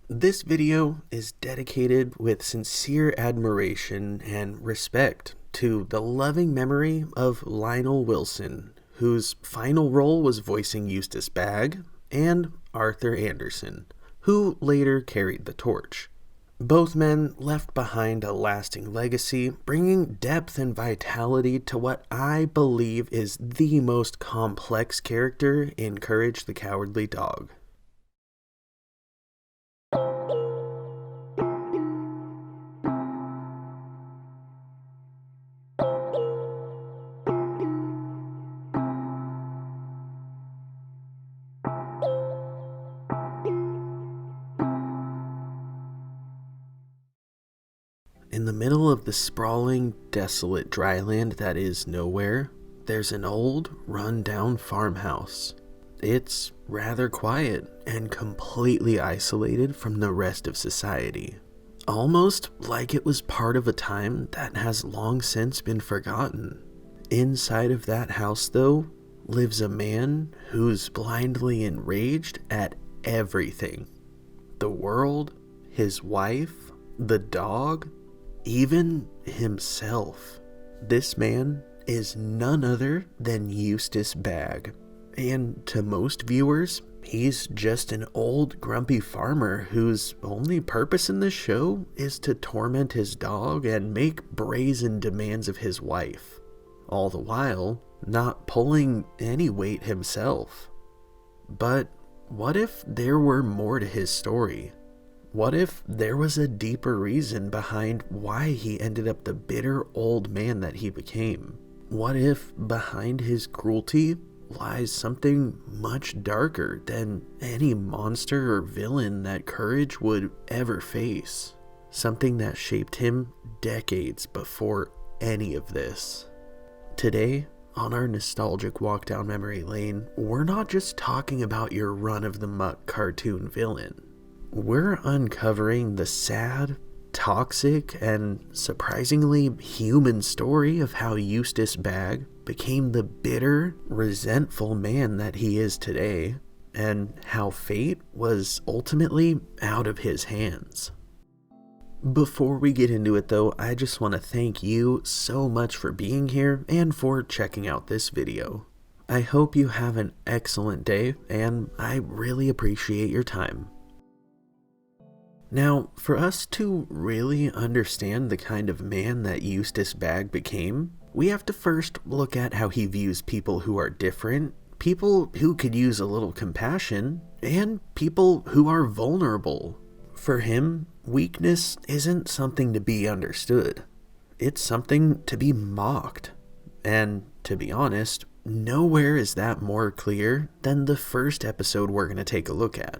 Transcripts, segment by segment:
This video is dedicated with sincere admiration and respect to the loving memory of Lionel Wilson, whose final role was voicing Eustace Bagge, and Arthur Anderson, who later carried the torch. Both men left behind a lasting legacy, bringing depth and vitality to what I believe is the most complex character in Courage the Cowardly Dog. In the middle of the sprawling, desolate dryland that is nowhere, there's an old, run-down farmhouse. It's rather quiet and completely isolated from the rest of society. Almost like it was part of a time that has long since been forgotten. Inside of that house, though, lives a man who's blindly enraged at everything. The world, his wife, the dog, even himself. This man is none other than Eustace Bagge. And to most viewers, he's just an old grumpy farmer whose only purpose in this show is to torment his dog and make brazen demands of his wife. All the while, not pulling any weight himself. But what if there were more to his story? What if there was a deeper reason behind why he ended up the bitter old man that he became? What if behind his cruelty lies something much darker than any monster or villain that Courage would ever face? Something that shaped him decades before any of this. Today, on our nostalgic walk down memory lane, we're not just talking about your run-of-the-muck cartoon villain. We're uncovering the sad, toxic, and surprisingly human story of how Eustace Bagge became the bitter, resentful man that he is today, and how fate was ultimately out of his hands. Before we get into it though, I just want to thank you so much for being here and for checking out this video. I hope you have an excellent day, and I really appreciate your time. Now, for us to really understand the kind of man that Eustace Bagge became, we have to first look at how he views people who are different, people who could use a little compassion, and people who are vulnerable. For him, weakness isn't something to be understood. It's something to be mocked. And to be honest, nowhere is that more clear than the first episode we're going to take a look at.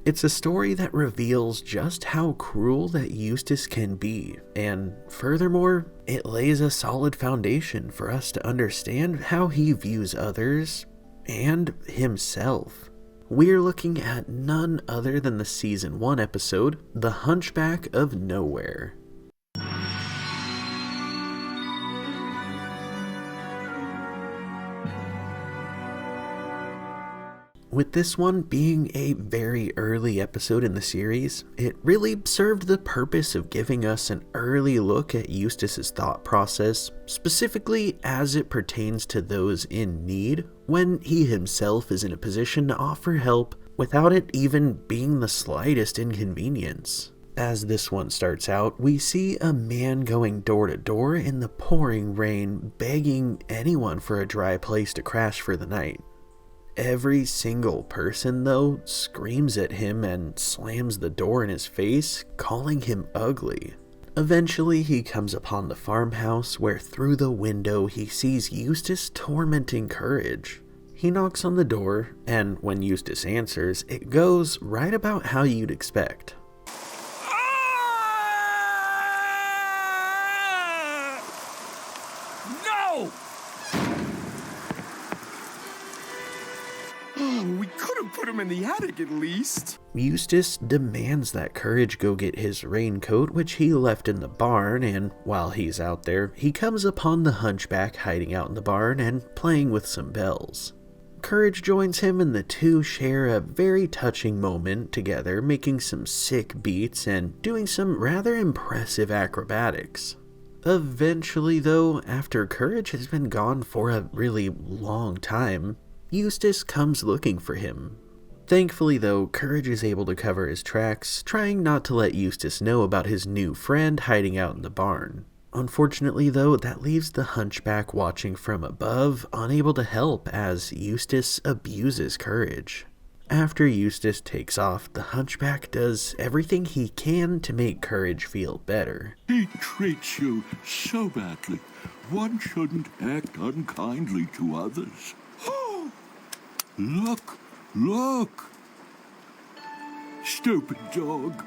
It's a story that reveals just how cruel that Eustace can be, and furthermore, it lays a solid foundation for us to understand how he views others and himself. We're looking at none other than the Season 1 episode, The Hunchback of Nowhere. With this one being a very early episode in the series, it really served the purpose of giving us an early look at Eustace's thought process, specifically as it pertains to those in need, when he himself is in a position to offer help without it even being the slightest inconvenience. As this one starts out, we see a man going door to door in the pouring rain, begging anyone for a dry place to crash for the night. Every single person, though, screams at him and slams the door in his face, calling him ugly. Eventually, he comes upon the farmhouse where through the window he sees Eustace tormenting Courage. He knocks on the door, and when Eustace answers, it goes right about how you'd expect. No! We could have put him in the attic at least. Eustace demands that Courage go get his raincoat, which he left in the barn, and while he's out there, he comes upon the hunchback hiding out in the barn and playing with some bells. Courage joins him and the two share a very touching moment together, making some sick beats and doing some rather impressive acrobatics. Eventually though, after Courage has been gone for a really long time, Eustace comes looking for him. Thankfully though, Courage is able to cover his tracks, trying not to let Eustace know about his new friend hiding out in the barn. Unfortunately though, that leaves the Hunchback watching from above, unable to help as Eustace abuses Courage. After Eustace takes off, the Hunchback does everything he can to make Courage feel better. He treats you so badly. One shouldn't act unkindly to others. Oh, look! Stupid dog.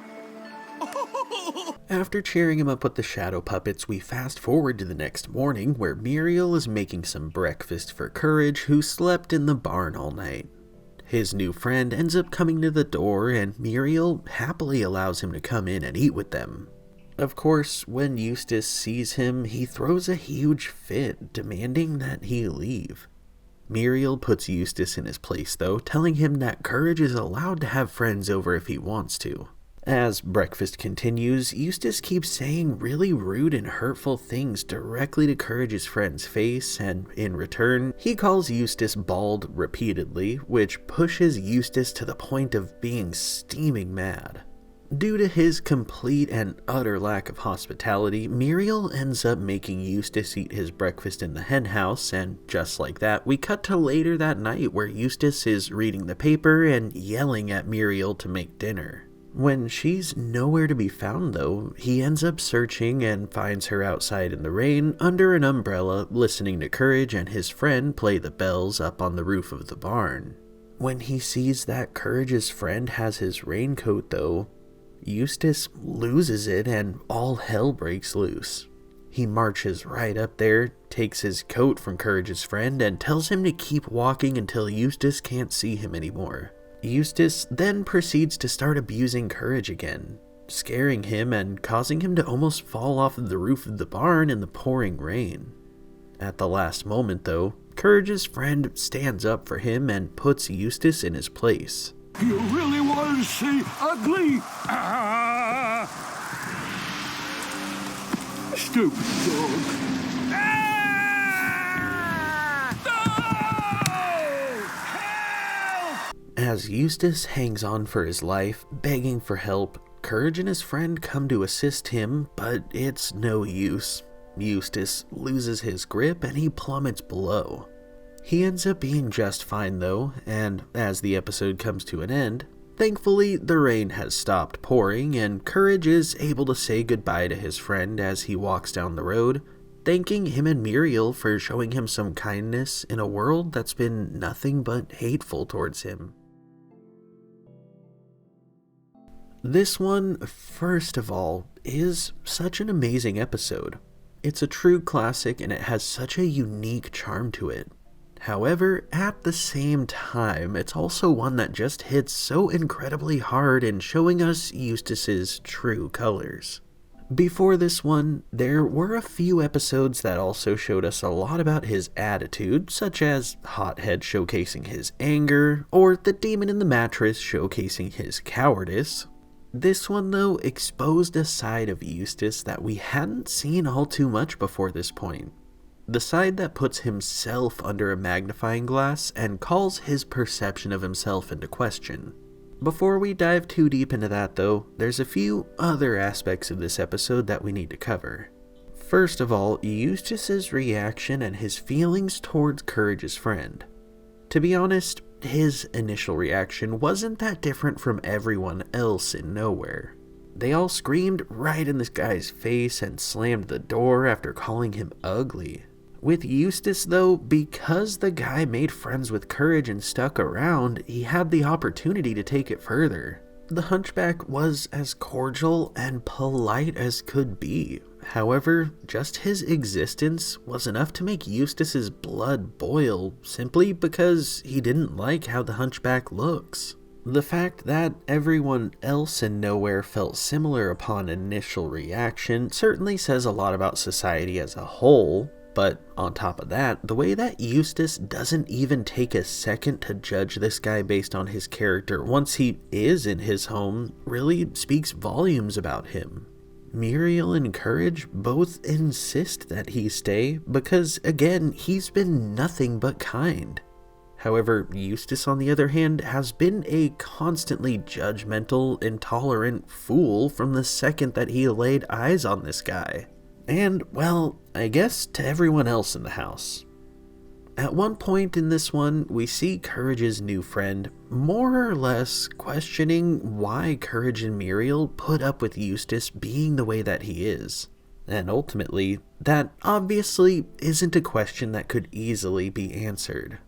After cheering him up with the shadow puppets, we fast forward to the next morning where Muriel is making some breakfast for Courage, who slept in the barn all night. His new friend ends up coming to the door and Muriel happily allows him to come in and eat with them. Of course, when Eustace sees him, he throws a huge fit, demanding that he leave. Muriel puts Eustace in his place though, telling him that Courage is allowed to have friends over if he wants to. As breakfast continues, Eustace keeps saying really rude and hurtful things directly to Courage's friend's face, and in return, he calls Eustace bald repeatedly, which pushes Eustace to the point of being steaming mad. Due to his complete and utter lack of hospitality, Muriel ends up making Eustace eat his breakfast in the henhouse, and just like that, we cut to later that night where Eustace is reading the paper and yelling at Muriel to make dinner. When she's nowhere to be found though, he ends up searching and finds her outside in the rain under an umbrella, listening to Courage and his friend play the bells up on the roof of the barn. When he sees that Courage's friend has his raincoat though, Eustace loses it and all hell breaks loose. He marches right up there, takes his coat from Courage's friend, and tells him to keep walking until Eustace can't see him anymore. Eustace then proceeds to start abusing Courage again, scaring him and causing him to almost fall off of the roof of the barn in the pouring rain. At the last moment though, Courage's friend stands up for him and puts Eustace in his place. You really wanted to see ugly? Stupid dog. As Eustace hangs on for his life, begging for help, Courage and his friend come to assist him, but it's no use. Eustace loses his grip and he plummets below. He ends up being just fine though, and as the episode comes to an end, thankfully the rain has stopped pouring and Courage is able to say goodbye to his friend as he walks down the road, thanking him and Muriel for showing him some kindness in a world that's been nothing but hateful towards him. This one, first of all, is such an amazing episode. It's a true classic and it has such a unique charm to it. However, at the same time, it's also one that just hits so incredibly hard in showing us Eustace's true colors. Before this one, there were a few episodes that also showed us a lot about his attitude, such as Hothead showcasing his anger, or the Demon in the Mattress showcasing his cowardice. This one, though, exposed a side of Eustace that we hadn't seen all too much before this point. The side that puts himself under a magnifying glass and calls his perception of himself into question. Before we dive too deep into that, though, there's a few other aspects of this episode that we need to cover. First of all, Eustace's reaction and his feelings towards Courage's friend. To be honest, his initial reaction wasn't that different from everyone else in Nowhere. They all screamed right in this guy's face and slammed the door after calling him ugly. With Eustace though, because the guy made friends with Courage and stuck around, he had the opportunity to take it further. The Hunchback was as cordial and polite as could be. However, just his existence was enough to make Eustace's blood boil simply because he didn't like how the Hunchback looks. The fact that everyone else in Nowhere felt similar upon initial reaction certainly says a lot about society as a whole, But on top of that, the way that Eustace doesn't even take a second to judge this guy based on his character once he is in his home really speaks volumes about him. Muriel and Courage both insist that he stay because, again, he's been nothing but kind. However, Eustace, on the other hand, has been a constantly judgmental, intolerant fool from the second that he laid eyes on this guy. And, well, I guess to everyone else in the house. At one point in this one, we see Courage's new friend more or less questioning why Courage and Muriel put up with Eustace being the way that he is. And ultimately, that obviously isn't a question that could easily be answered.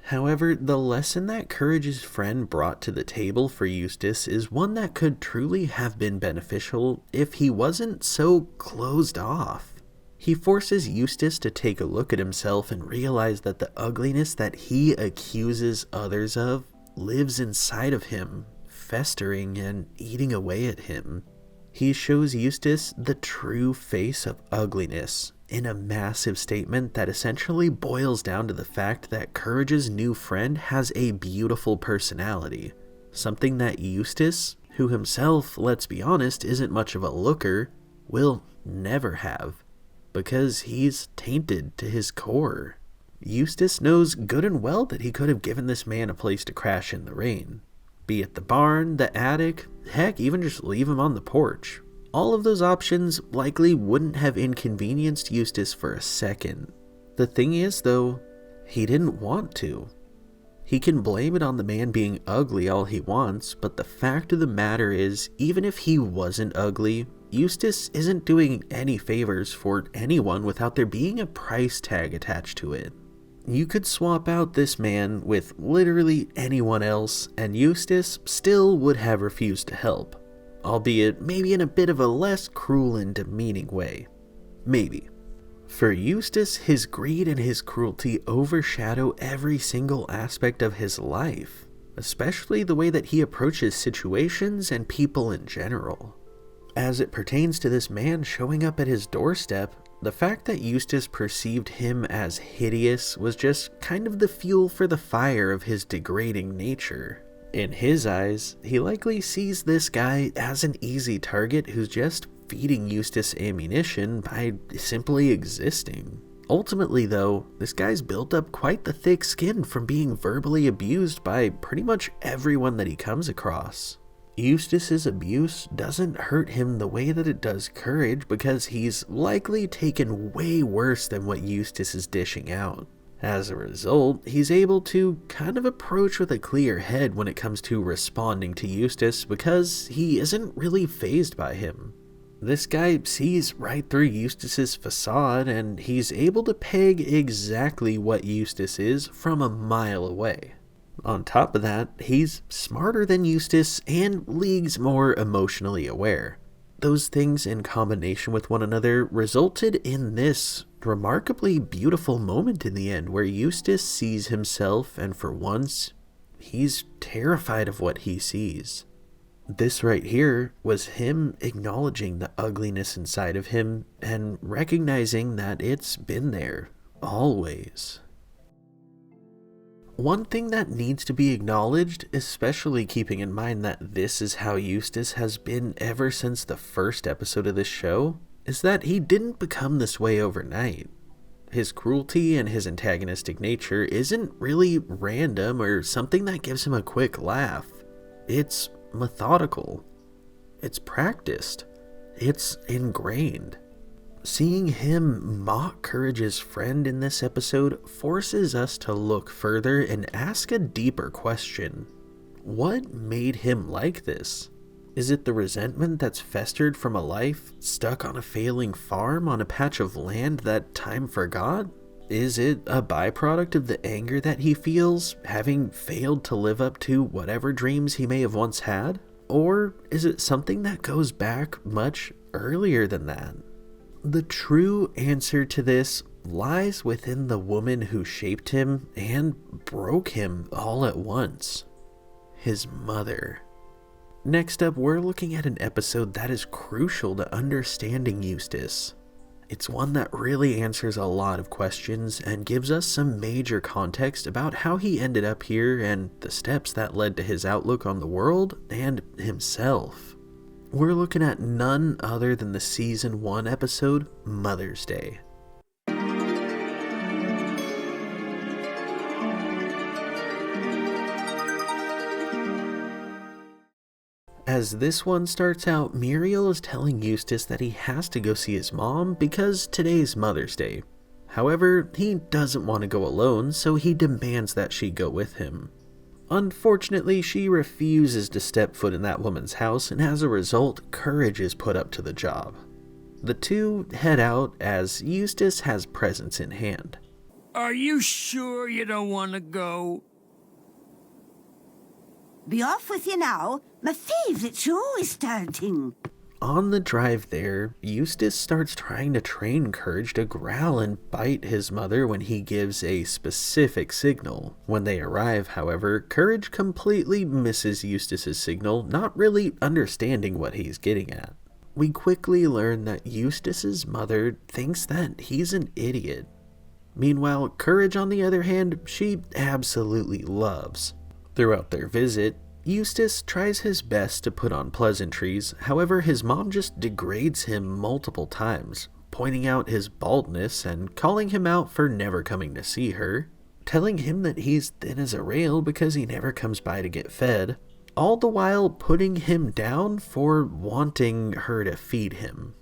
However, the lesson that Courage's friend brought to the table for Eustace is one that could truly have been beneficial if he wasn't so closed off. He forces Eustace to take a look at himself and realize that the ugliness that he accuses others of lives inside of him, festering and eating away at him. He shows Eustace the true face of ugliness in a massive statement that essentially boils down to the fact that Courage's new friend has a beautiful personality, something that Eustace, who himself, let's be honest, isn't much of a looker, will never have, because he's tainted to his core. Eustace knows good and well that he could have given this man a place to crash in the rain, be it the barn, the attic, heck, even just leave him on the porch. All of those options likely wouldn't have inconvenienced Eustace for a second. The thing is, though, he didn't want to. He can blame it on the man being ugly all he wants, but the fact of the matter is, even if he wasn't ugly, Eustace isn't doing any favors for anyone without there being a price tag attached to it. You could swap out this man with literally anyone else, and Eustace still would have refused to help. Albeit maybe in a bit of a less cruel and demeaning way. Maybe. For Eustace, his greed and his cruelty overshadow every single aspect of his life, especially the way that he approaches situations and people in general. As it pertains to this man showing up at his doorstep, the fact that Eustace perceived him as hideous was just kind of the fuel for the fire of his degrading nature. In his eyes, he likely sees this guy as an easy target who's just feeding Eustace ammunition by simply existing. Ultimately, though, this guy's built up quite the thick skin from being verbally abused by pretty much everyone that he comes across. Eustace's abuse doesn't hurt him the way that it does Courage because he's likely taken way worse than what Eustace is dishing out. As a result, he's able to kind of approach with a clear head when it comes to responding to Eustace because he isn't really fazed by him. This guy sees right through Eustace's facade and he's able to peg exactly what Eustace is from a mile away. On top of that, he's smarter than Eustace and leagues more emotionally aware. Those things in combination with one another resulted in this remarkably beautiful moment in the end where Eustace sees himself and for once, he's terrified of what he sees. This right here was him acknowledging the ugliness inside of him and recognizing that it's been there, always. One thing that needs to be acknowledged, especially keeping in mind that this is how Eustace has been ever since the first episode of this show, is that he didn't become this way overnight. His cruelty and his antagonistic nature isn't really random or something that gives him a quick laugh. It's methodical. It's practiced. It's ingrained. Seeing him mock Courage's friend in this episode forces us to look further and ask a deeper question. What made him like this? Is it the resentment that's festered from a life stuck on a failing farm on a patch of land that time forgot? Is it a byproduct of the anger that he feels, having failed to live up to whatever dreams he may have once had? Or is it something that goes back much earlier than that? The true answer to this lies within the woman who shaped him and broke him all at once. His mother. Next up, we're looking at an episode that is crucial to understanding Eustace. It's one that really answers a lot of questions and gives us some major context about how he ended up here and the steps that led to his outlook on the world and himself. We're looking at none other than the Season 1 episode, Mother's Day. As this one starts out, Muriel is telling Eustace that he has to go see his mom because today's Mother's Day. However, he doesn't want to go alone, so he demands that she go with him. Unfortunately, she refuses to step foot in that woman's house, and as a result, Courage is put up to the job. The two head out as Eustace has presents in hand. Are you sure you don't want to go? Be off with you now. My favourite show is starting. On the drive there, Eustace starts trying to train Courage to growl and bite his mother when he gives a specific signal. When they arrive, however, Courage completely misses Eustace's signal, not really understanding what he's getting at. We quickly learn that Eustace's mother thinks that he's an idiot. Meanwhile, Courage, on the other hand, she absolutely loves. Throughout their visit, Eustace tries his best to put on pleasantries, however his mom just degrades him multiple times, pointing out his baldness and calling him out for never coming to see her, telling him that he's thin as a rail because he never comes by to get fed, all the while putting him down for wanting her to feed him.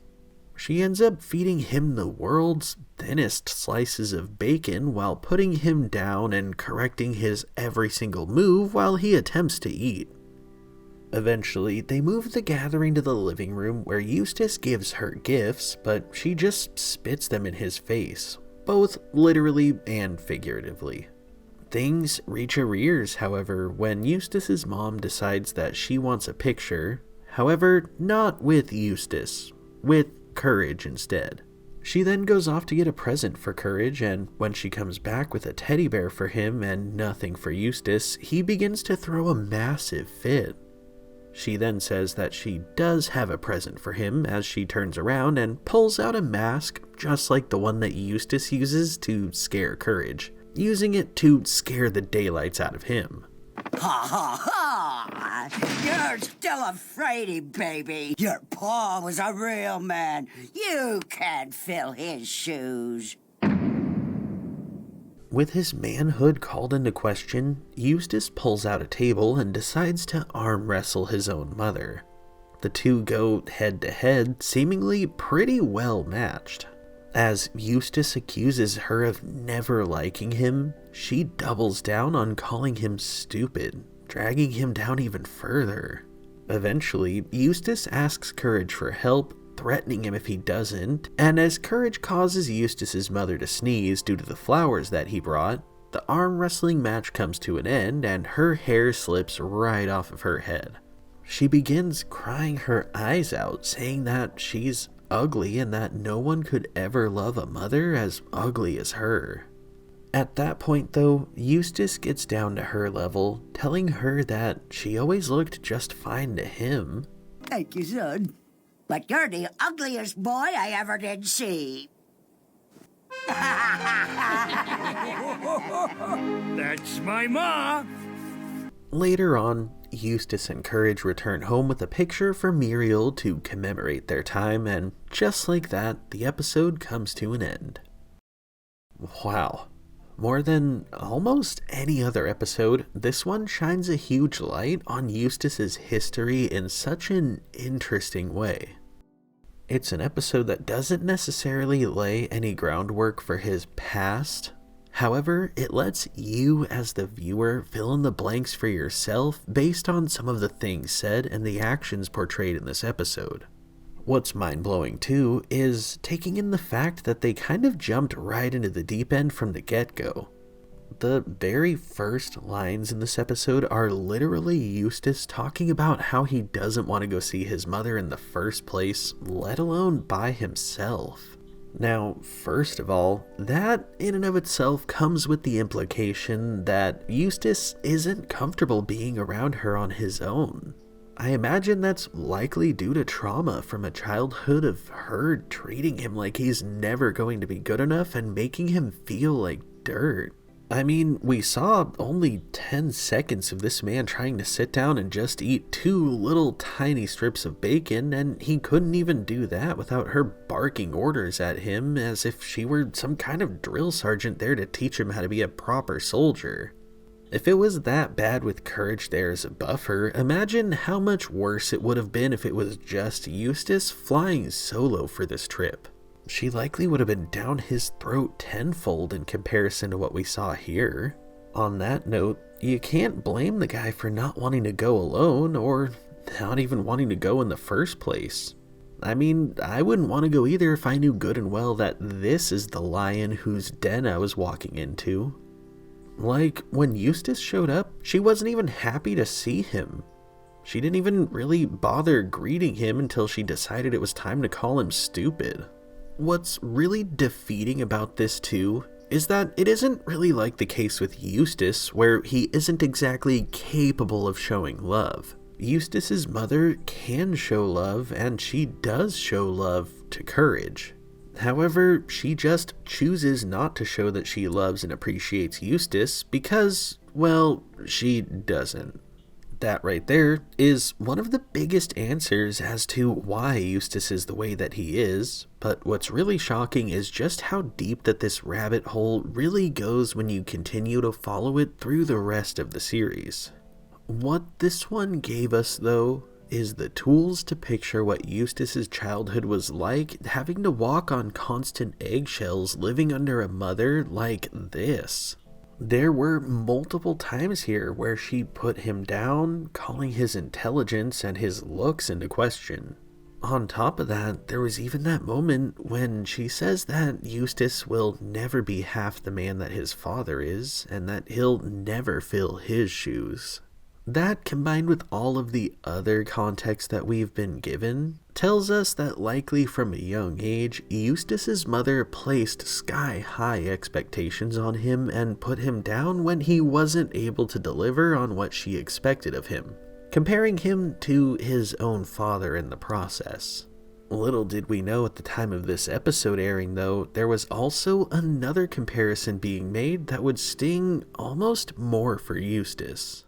She ends up feeding him the world's thinnest slices of bacon while putting him down and correcting his every single move while he attempts to eat. Eventually, they move the gathering to the living room where Eustace gives her gifts, but she just spits them in his face, both literally and figuratively. Things reach arrears, however, when Eustace's mom decides that she wants a picture, however, not with Eustace, with Courage instead. She then goes off to get a present for Courage, and when she comes back with a teddy bear for him and nothing for Eustace, he begins to throw a massive fit. She then says that she does have a present for him as she turns around and pulls out a mask just like the one that Eustace uses to scare Courage, using it to scare the daylights out of him. Ha ha ha! You're still a fraidy baby. Your pa was a real man. You can't fill his shoes. With his manhood called into question, Eustace pulls out a table and decides to arm wrestle his own mother. The two go head to head, seemingly pretty well matched. As Eustace accuses her of never liking him, she doubles down on calling him stupid, dragging him down even further. Eventually, Eustace asks Courage for help, threatening him if he doesn't, and as Courage causes Eustace's mother to sneeze due to the flowers that he brought, the arm wrestling match comes to an end and her hair slips right off of her head. She begins crying her eyes out, saying that she's ugly and that no one could ever love a mother as ugly as her. At that point though, Eustace gets down to her level, telling her that she always looked just fine to him. Thank you, son. But you're the ugliest boy I ever did see. That's my ma. Later on, Eustace and Courage return home with a picture for Muriel to commemorate their time, and just like that, the episode comes to an end. Wow. More than almost any other episode, this one shines a huge light on Eustace's history in such an interesting way. It's an episode that doesn't necessarily lay any groundwork for his past. However, it lets you as the viewer fill in the blanks for yourself based on some of the things said and the actions portrayed in this episode. What's mind-blowing too is taking in the fact that they kind of jumped right into the deep end from the get-go. The very first lines in this episode are literally Eustace talking about how he doesn't want to go see his mother in the first place, let alone by himself. Now, first of all, that in and of itself comes with the implication that Eustace isn't comfortable being around her on his own. I imagine that's likely due to trauma from a childhood of her treating him like he's never going to be good enough and making him feel like dirt. I mean, we saw only 10 seconds of this man trying to sit down and just eat 2 little tiny strips of bacon, and he couldn't even do that without her barking orders at him as if she were some kind of drill sergeant there to teach him how to be a proper soldier. If it was that bad with Courage there as a buffer, imagine how much worse it would have been if it was just Eustace flying solo for this trip. She likely would have been down his throat tenfold in comparison to what we saw here. On that note, you can't blame the guy for not wanting to go alone, or not even wanting to go in the first place. I mean, I wouldn't want to go either if I knew good and well that this is the lion whose den I was walking into. Like, when Eustace showed up, she wasn't even happy to see him. She didn't even really bother greeting him until she decided it was time to call him stupid. What's really defeating about this too is that it isn't really like the case with Eustace, where he isn't exactly capable of showing love. Eustace's mother can show love, and she does show love to Courage. However, she just chooses not to show that she loves and appreciates Eustace because, well, she doesn't. That right there is one of the biggest answers as to why Eustace is the way that he is, but what's really shocking is just how deep that this rabbit hole really goes when you continue to follow it through the rest of the series. What this one gave us, though, is the tools to picture what Eustace's childhood was like, having to walk on constant eggshells, living under a mother like this. There were multiple times here where she put him down, calling his intelligence and his looks into question. On top of that, there was even that moment when she says that Eustace will never be half the man that his father is, and that he'll never fill his shoes. That, combined with all of the other context that we've been given, tells us that likely from a young age, Eustace's mother placed sky-high expectations on him and put him down when he wasn't able to deliver on what she expected of him, comparing him to his own father in the process. Little did we know at the time of this episode airing, though, there was also another comparison being made that would sting almost more for Eustace.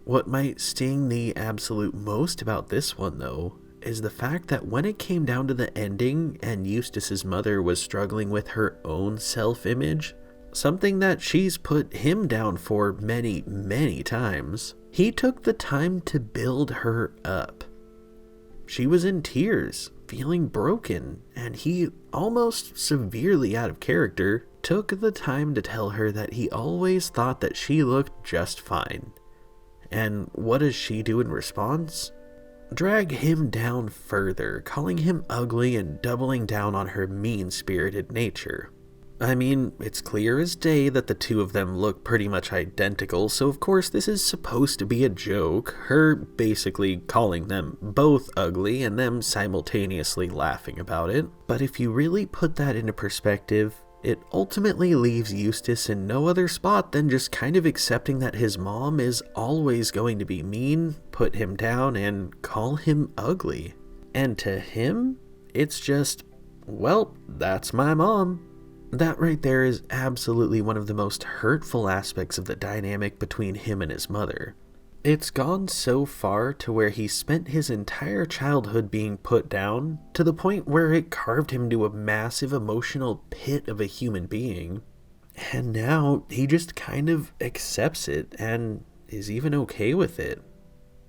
What might sting the absolute most about this one, though, is the fact that when it came down to the ending and Eustace's mother was struggling with her own self-image, something that she's put him down for many, many times, he took the time to build her up. She was in tears, feeling broken, and he, almost severely out of character, took the time to tell her that he always thought that she looked just fine. And what does she do in response? Drag him down further, calling him ugly and doubling down on her mean-spirited nature. I mean, it's clear as day that the two of them look pretty much identical, so of course this is supposed to be a joke, her basically calling them both ugly and them simultaneously laughing about it. But if you really put that into perspective, it ultimately leaves Eustace in no other spot than just kind of accepting that his mom is always going to be mean, put him down, and call him ugly. And to him, it's just, well, that's my mom. That right there is absolutely one of the most hurtful aspects of the dynamic between him and his mother. It's gone so far to where he spent his entire childhood being put down, to the point where it carved him to a massive emotional pit of a human being. And now he just kind of accepts it and is even okay with it.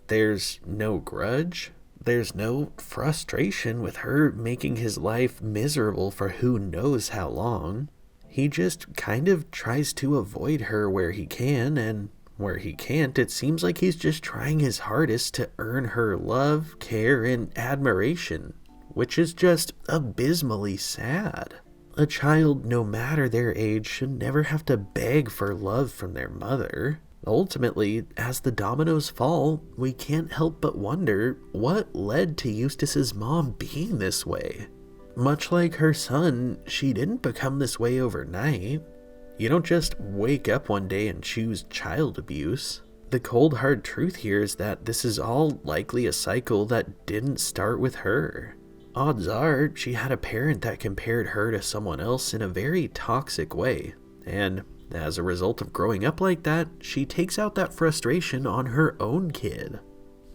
There's no grudge. There's no frustration with her making his life miserable for who knows how long. He just kind of tries to avoid her where he can, and where he can't, it seems like he's just trying his hardest to earn her love, care, and admiration, which is just abysmally sad. A child, no matter their age, should never have to beg for love from their mother. Ultimately, as the dominoes fall, we can't help but wonder what led to Eustace's mom being this way. Much like her son, she didn't become this way overnight. You don't just wake up one day and choose child abuse. The cold hard truth here is that this is all likely a cycle that didn't start with her. Odds are she had a parent that compared her to someone else in a very toxic way, and as a result of growing up like that, she takes out that frustration on her own kid.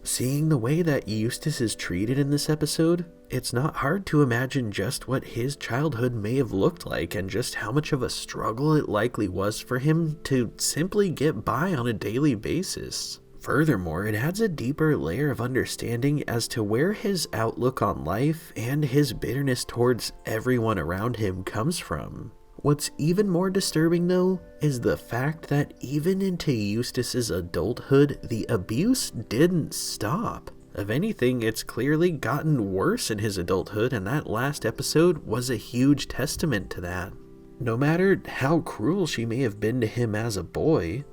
Seeing the way that Eustace is treated in this episode, it's not hard to imagine just what his childhood may have looked like and just how much of a struggle it likely was for him to simply get by on a daily basis. Furthermore, it adds a deeper layer of understanding as to where his outlook on life and his bitterness towards everyone around him comes from. What's even more disturbing though, is the fact that even into Eustace's adulthood, the abuse didn't stop. If anything, it's clearly gotten worse in his adulthood, and that last episode was a huge testament to that. No matter how cruel she may have been to him as a boy,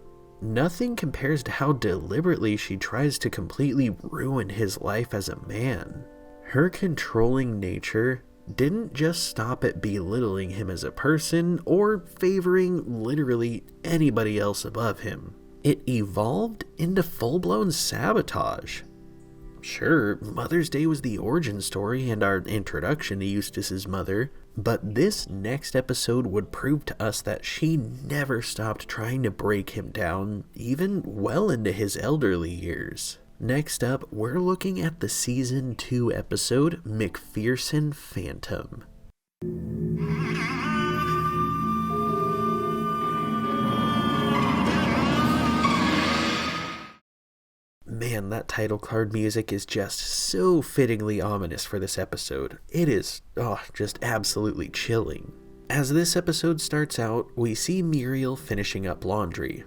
nothing compares to how deliberately she tries to completely ruin his life as a man. Her controlling nature didn't just stop at belittling him as a person or favoring literally anybody else above him. It evolved into full-blown sabotage. Sure, Mother's Day was the origin story and our introduction to Eustace's mother, but this next episode would prove to us that she never stopped trying to break him down, even well into his elderly years. Next up, we're looking at the Season 2 episode, McPherson Phantom. Man, that title card music is just so fittingly ominous for this episode. It is, just absolutely chilling. As this episode starts out, we see Muriel finishing up laundry.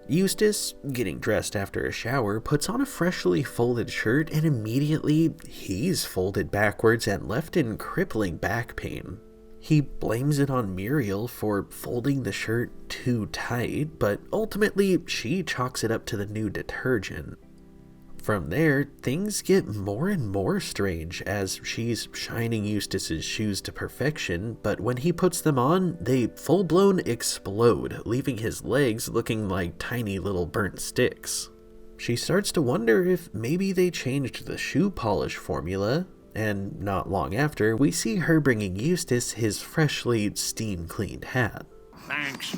Eustace, getting dressed after a shower, puts on a freshly folded shirt, and immediately he's folded backwards and left in crippling back pain. He blames it on Muriel for folding the shirt too tight, but ultimately she chalks it up to the new detergent. From there, things get more and more strange as she's shining Eustace's shoes to perfection, but when he puts them on, they full-blown explode, leaving his legs looking like tiny little burnt sticks. She starts to wonder if maybe they changed the shoe polish formula, and not long after, we see her bringing Eustace his freshly steam-cleaned hat. Thanks.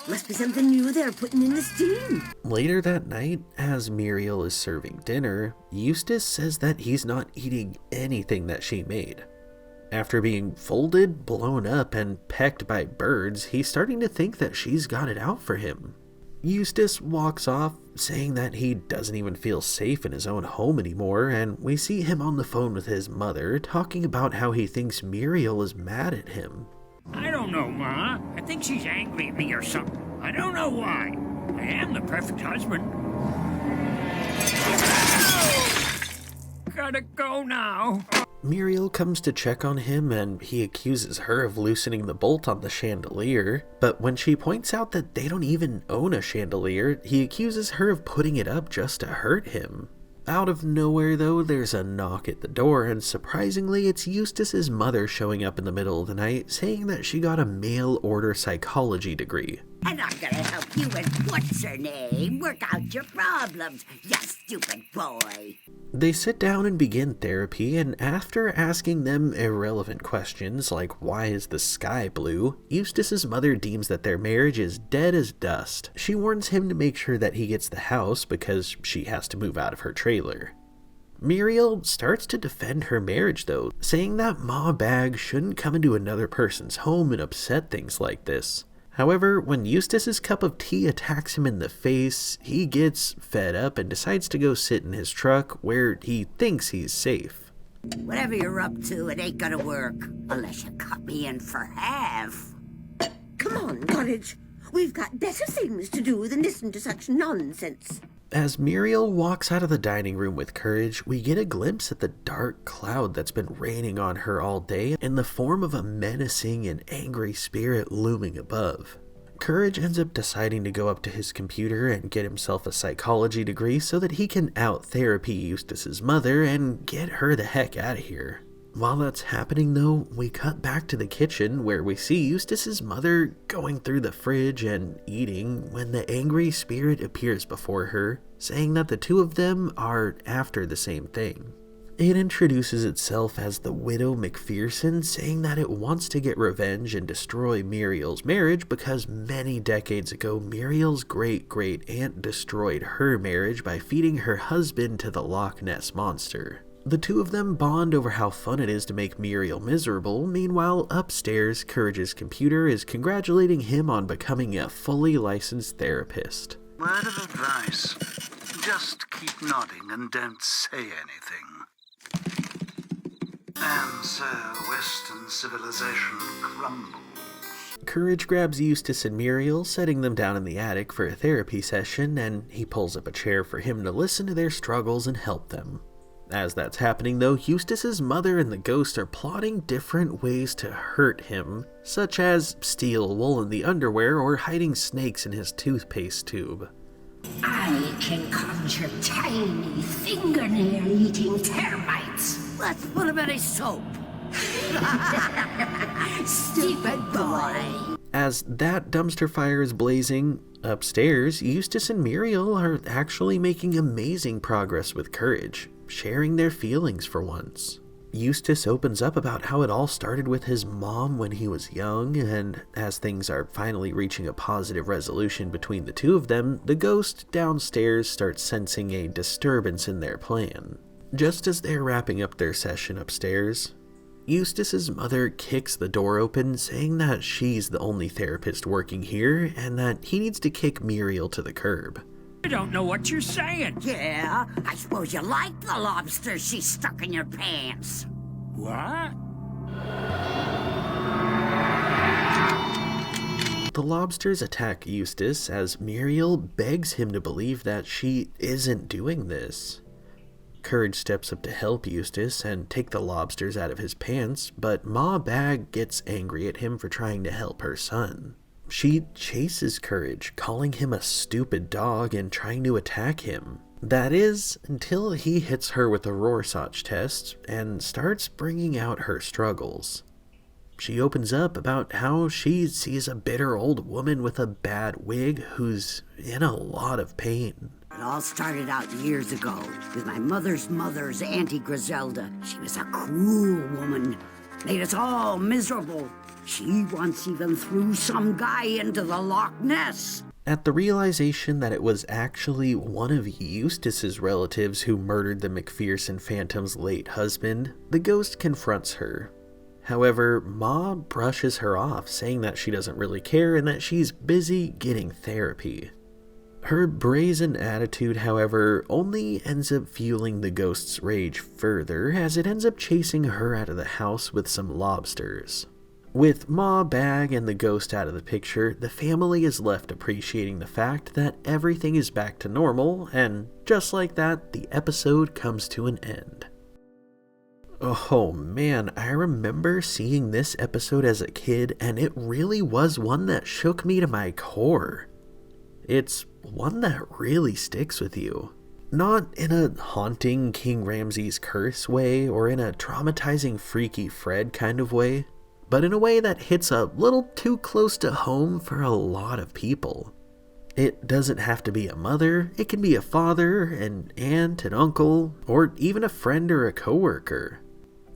Must be something new they're putting in the steam. Later that night, as Muriel is serving dinner, Eustace says that he's not eating anything that she made. After being folded, blown up, and pecked by birds, he's starting to think that she's got it out for him. Eustace walks off, saying that he doesn't even feel safe in his own home anymore, and we see him on the phone with his mother, talking about how he thinks Muriel is mad at him. I don't know, Ma. I think she's angry at me or something. I don't know why. I am the perfect husband. Gotta go now. Muriel comes to check on him and he accuses her of loosening the bolt on the chandelier, but when she points out that they don't even own a chandelier, he accuses her of putting it up just to hurt him. Out of nowhere though, there's a knock at the door, and surprisingly it's Eustace's mother showing up in the middle of the night saying that she got a mail-order psychology degree. And I'm gonna help you with what's her name work out your problems, you stupid boy. They sit down and begin therapy, and after asking them irrelevant questions like why is the sky blue, Eustace's mother deems that their marriage is dead as dust. She warns him to make sure that he gets the house because she has to move out of her trailer. Muriel starts to defend her marriage though, saying that Ma Bagge shouldn't come into another person's home and upset things like this. However, when Eustace's cup of tea attacks him in the face, he gets fed up and decides to go sit in his truck where he thinks he's safe. Whatever you're up to, it ain't gonna work unless you cut me in for half. Come on, Courage. We've got better things to do than listen to such nonsense. As Muriel walks out of the dining room with Courage, we get a glimpse at the dark cloud that's been raining on her all day in the form of a menacing and angry spirit looming above. Courage ends up deciding to go up to his computer and get himself a psychology degree so that he can out-therapy Eustace's mother and get her the heck out of here. While that's happening though, we cut back to the kitchen where we see Eustace's mother going through the fridge and eating when the angry spirit appears before her, saying that the two of them are after the same thing. It introduces itself as the widow McPherson, saying that it wants to get revenge and destroy Muriel's marriage because many decades ago Muriel's great-great-aunt destroyed her marriage by feeding her husband to the Loch Ness Monster. The two of them bond over how fun it is to make Muriel miserable. Meanwhile, upstairs, Courage's computer is congratulating him on becoming a fully licensed therapist. Word of advice. Just keep nodding and don't say anything. And so Western civilization crumbles. Courage grabs Eustace and Muriel, setting them down in the attic for a therapy session, and he pulls up a chair for him to listen to their struggles and help them. As that's happening though, Eustace's mother and the ghost are plotting different ways to hurt him, such as steal wool in the underwear or hiding snakes in his toothpaste tube. I can conjure tiny fingernail-eating termites. Let's put him in his soap. Stupid boy. As that dumpster fire is blazing, upstairs, Eustace and Muriel are actually making amazing progress with Courage, sharing their feelings for once. Eustace opens up about how it all started with his mom when he was young, and as things are finally reaching a positive resolution between the two of them, the ghost downstairs starts sensing a disturbance in their plan. Just as they're wrapping up their session upstairs, Eustace's mother kicks the door open, saying that she's the only therapist working here and that he needs to kick Muriel to the curb. I don't know what you're saying. Yeah, I suppose you like the lobster she stuck in your pants. What? The lobsters attack Eustace as Muriel begs him to believe that she isn't doing this. Courage steps up to help Eustace and take the lobsters out of his pants, but Ma Bagge gets angry at him for trying to help her son. She chases Courage, calling him a stupid dog and trying to attack him. That is, until he hits her with a Rorschach test and starts bringing out her struggles. She opens up about how she sees a bitter old woman with a bad wig who's in a lot of pain. It all started out years ago with my mother's Auntie Griselda. She was a cruel woman, made us all miserable. She once even threw some guy into the Loch Ness. At the realization that it was actually one of Eustace's relatives who murdered the McPherson Phantom's late husband, the ghost confronts her. However, Ma brushes her off, saying that she doesn't really care and that she's busy getting therapy. Her brazen attitude, however, only ends up fueling the ghost's rage further, as it ends up chasing her out of the house with some lobsters. With Ma Bagge and the ghost out of the picture, the family is left appreciating the fact that everything is back to normal, and just like that, the episode comes to an end. Oh man, I remember seeing this episode as a kid, and it really was one that shook me to my core. It's one that really sticks with you. Not in a haunting King Ramses curse way, or in a traumatizing Freaky Fred kind of way, but in a way that hits a little too close to home for a lot of people. It doesn't have to be a mother, it can be a father, an aunt, an uncle, or even a friend or a coworker.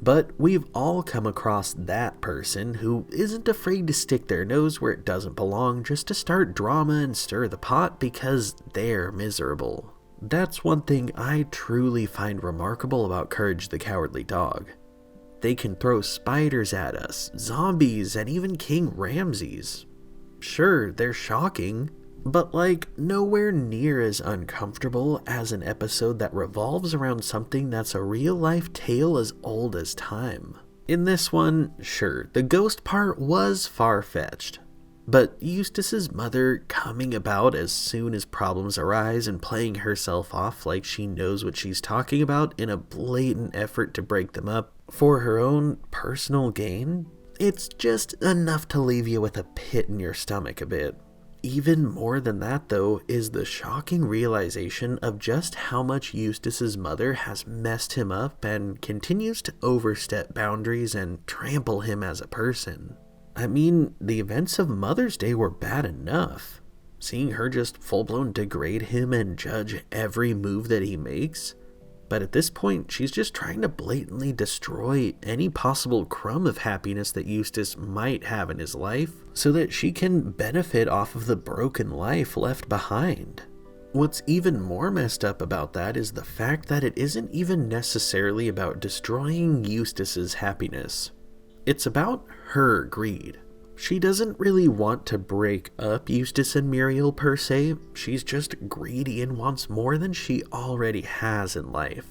But we've all come across that person who isn't afraid to stick their nose where it doesn't belong just to start drama and stir the pot because they're miserable. That's one thing I truly find remarkable about Courage the Cowardly Dog. They can throw spiders at us, zombies, and even King Ramses. Sure, they're shocking, but nowhere near as uncomfortable as an episode that revolves around something that's a real-life tale as old as time. In this one, sure, the ghost part was far-fetched, but Eustace's mother coming about as soon as problems arise and playing herself off like she knows what she's talking about in a blatant effort to break them up for her own personal gain, it's just enough to leave you with a pit in your stomach a bit. even more than that, though, is the shocking realization of just how much Eustace's mother has messed him up and continues to overstep boundaries and trample him as a person. I mean, the events of Mother's Day were bad enough. Seeing her just full-blown degrade him and judge every move that he makes. But at this point, she's just trying to blatantly destroy any possible crumb of happiness that Eustace might have in his life so that she can benefit off of the broken life left behind. What's even more messed up about that is the fact that it isn't even necessarily about destroying Eustace's happiness. It's about her greed. She doesn't really want to break up Eustace and Muriel per se, she's just greedy and wants more than she already has in life.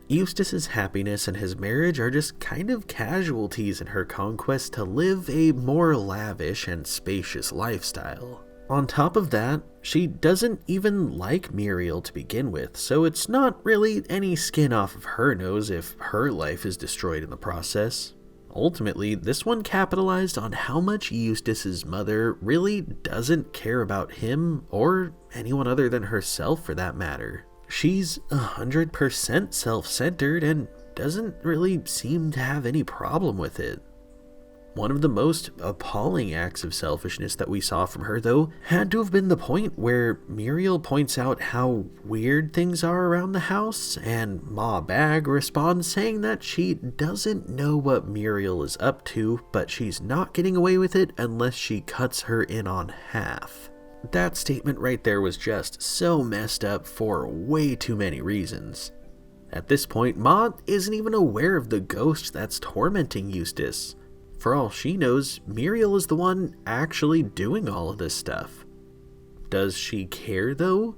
Eustace's happiness and his marriage are just kind of casualties in her conquest to live a more lavish and spacious lifestyle. On top of that, she doesn't even like Muriel to begin with, so it's not really any skin off of her nose if her life is destroyed in the process. Ultimately, this one capitalized on how much Eustace's mother really doesn't care about him or anyone other than herself for that matter. She's 100% self-centered and doesn't really seem to have any problem with it. One of the most appalling acts of selfishness that we saw from her, though, had to have been the point where Muriel points out how weird things are around the house, and Ma Bagge responds saying that she doesn't know what Muriel is up to, but she's not getting away with it unless she cuts her in on half. That statement right there was just so messed up for way too many reasons. At this point, Ma isn't even aware of the ghost that's tormenting Eustace. For all she knows, Muriel is the one actually doing all of this stuff. Does she care, though?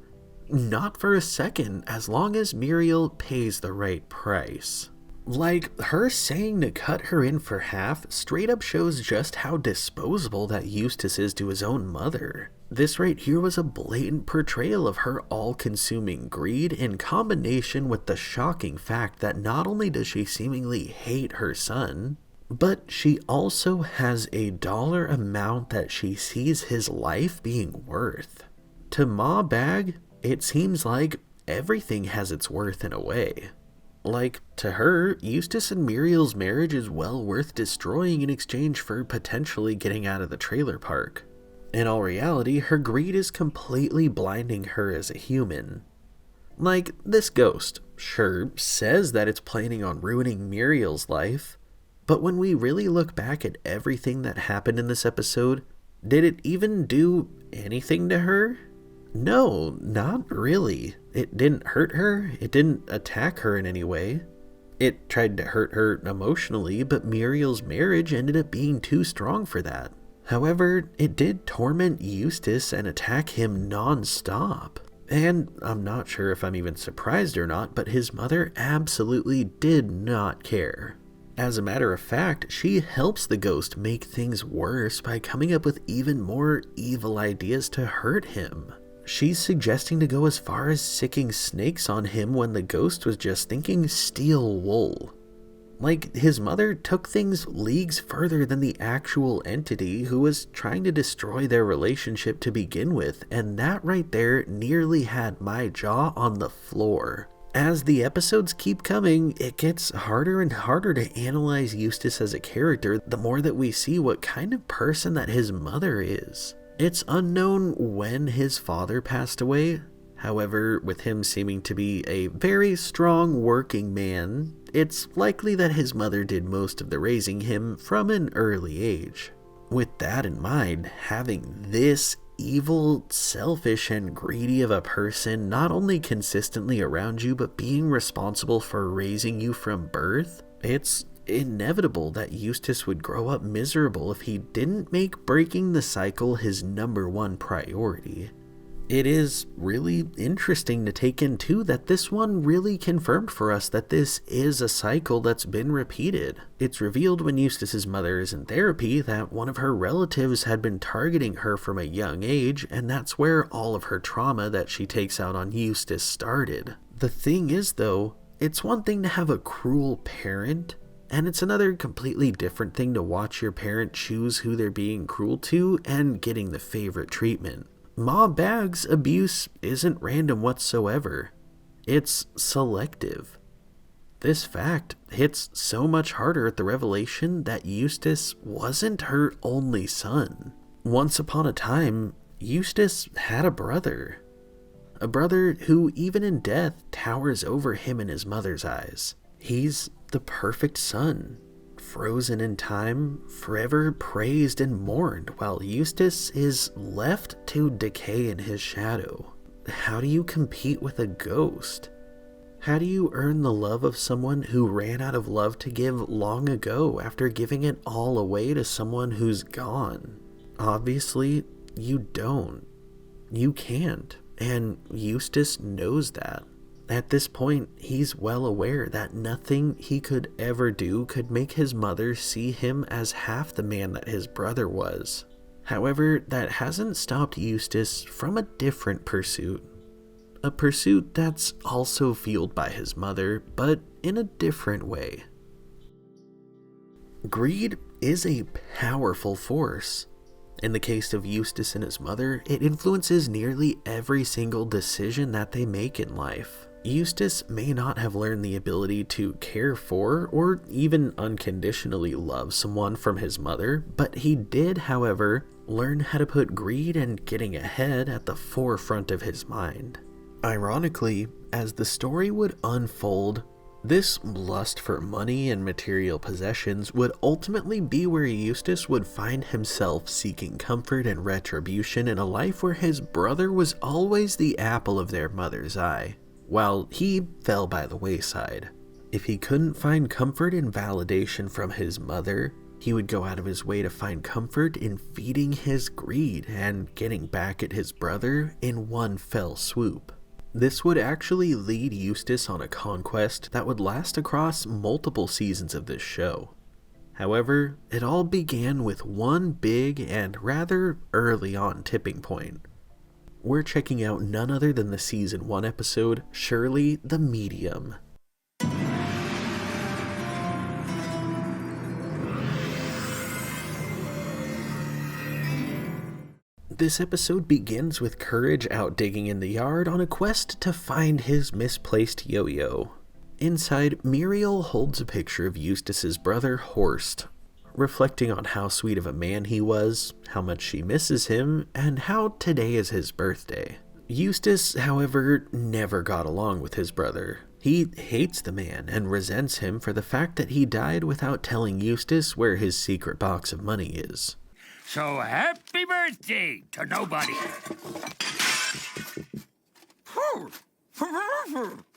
Not for a second, as long as Muriel pays the right price. Like, her saying to cut her in for half straight up shows just how disposable that Eustace is to his own mother. This right here was a blatant portrayal of her all-consuming greed in combination with the shocking fact that not only does she seemingly hate her son, but she also has a dollar amount that she sees his life being worth. To Ma Bagge, it seems like everything has its worth in a way. Like, to her, Eustace and Muriel's marriage is well worth destroying in exchange for potentially getting out of the trailer park. In all reality, her greed is completely blinding her as a human. Like, this ghost, sure, says that it's planning on ruining Muriel's life, but when we really look back at everything that happened in this episode, did it even do anything to her? No, not really. It didn't hurt her, it didn't attack her in any way. It tried to hurt her emotionally, but Muriel's marriage ended up being too strong for that. However, it did torment Eustace and attack him non-stop. And I'm not sure if I'm even surprised or not, but his mother absolutely did not care. As a matter of fact, she helps the ghost make things worse by coming up with even more evil ideas to hurt him. She's suggesting to go as far as sicking snakes on him when the ghost was just thinking steel wool. Like, his mother took things leagues further than the actual entity who was trying to destroy their relationship to begin with, and that right there nearly had my jaw on the floor. As the episodes keep coming, it gets harder and harder to analyze Eustace as a character the more that we see what kind of person that his mother is. It's unknown when his father passed away. However, with him seeming to be a very strong working man, it's likely that his mother did most of the raising him from an early age. With that in mind, having this evil, selfish, and greedy of a person not only consistently around you, but being responsible for raising you from birth, it's inevitable that Eustace would grow up miserable if he didn't make breaking the cycle his #1 priority. It is really interesting to take in too that this one really confirmed for us that this is a cycle that's been repeated. It's revealed when Eustace's mother is in therapy that one of her relatives had been targeting her from a young age, and that's where all of her trauma that she takes out on Eustace started. The thing is though, it's one thing to have a cruel parent, and it's another completely different thing to watch your parent choose who they're being cruel to and getting the favorite treatment. Ma Bagge's abuse isn't random whatsoever. It's selective. This fact hits so much harder at the revelation that Eustace wasn't her only son. Once upon a time, Eustace had a brother. A brother who, even in death, towers over him in his mother's eyes. He's the perfect son, frozen in time, forever praised and mourned, while Eustace is left to decay in his shadow. How do you compete with a ghost? How do you earn the love of someone who ran out of love to give long ago after giving it all away to someone who's gone? Obviously, you don't. You can't. And Eustace knows that. At this point, he's well aware that nothing he could ever do could make his mother see him as half the man that his brother was. However, that hasn't stopped Eustace from a different pursuit. A pursuit that's also fueled by his mother, but in a different way. Greed is a powerful force. In the case of Eustace and his mother, it influences nearly every single decision that they make in life. Eustace may not have learned the ability to care for or even unconditionally love someone from his mother, but he did, however, learn how to put greed and getting ahead at the forefront of his mind. Ironically, as the story would unfold, this lust for money and material possessions would ultimately be where Eustace would find himself seeking comfort and retribution in a life where his brother was always the apple of their mother's eye, while he fell by the wayside. If he couldn't find comfort and validation from his mother, he would go out of his way to find comfort in feeding his greed and getting back at his brother in one fell swoop. This would actually lead Eustace on a conquest that would last across multiple seasons of this show. However, it all began with one big and rather early on tipping point. We're checking out none other than the season 1 episode, Shirley the Medium. This episode begins with Courage out digging in the yard on a quest to find his misplaced yo-yo. Inside, Muriel holds a picture of Eustace's brother Horst, reflecting on how sweet of a man he was, how much she misses him, and how today is his birthday. Eustace, however, never got along with his brother. He hates the man and resents him for the fact that he died without telling Eustace where his secret box of money is. So happy birthday to nobody.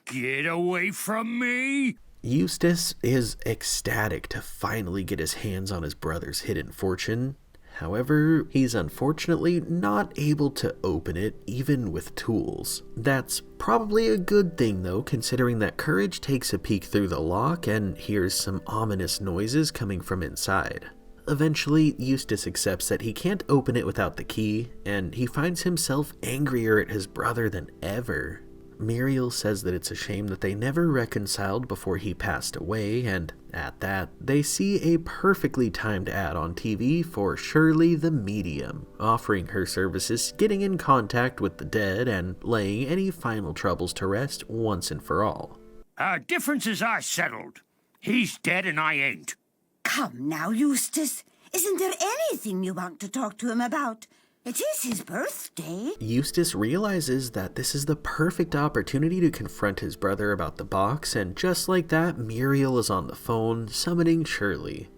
Get away from me. Eustace is ecstatic to finally get his hands on his brother's hidden fortune. However, he's unfortunately not able to open it even with tools. That's probably a good thing though, considering that Courage takes a peek through the lock and hears some ominous noises coming from inside. Eventually, Eustace accepts that he can't open it without the key, and he finds himself angrier at his brother than ever. Muriel says that it's a shame that they never reconciled before he passed away, and at that, they see a perfectly timed ad on TV for Shirley the Medium, offering her services, getting in contact with the dead, and laying any final troubles to rest once and for all. Our differences are settled. He's dead and I ain't. Come now, Eustace. Isn't there anything you want to talk to him about? It is his birthday. Eustace realizes that this is the perfect opportunity to confront his brother about the box, and just like that, Muriel is on the phone, summoning Shirley.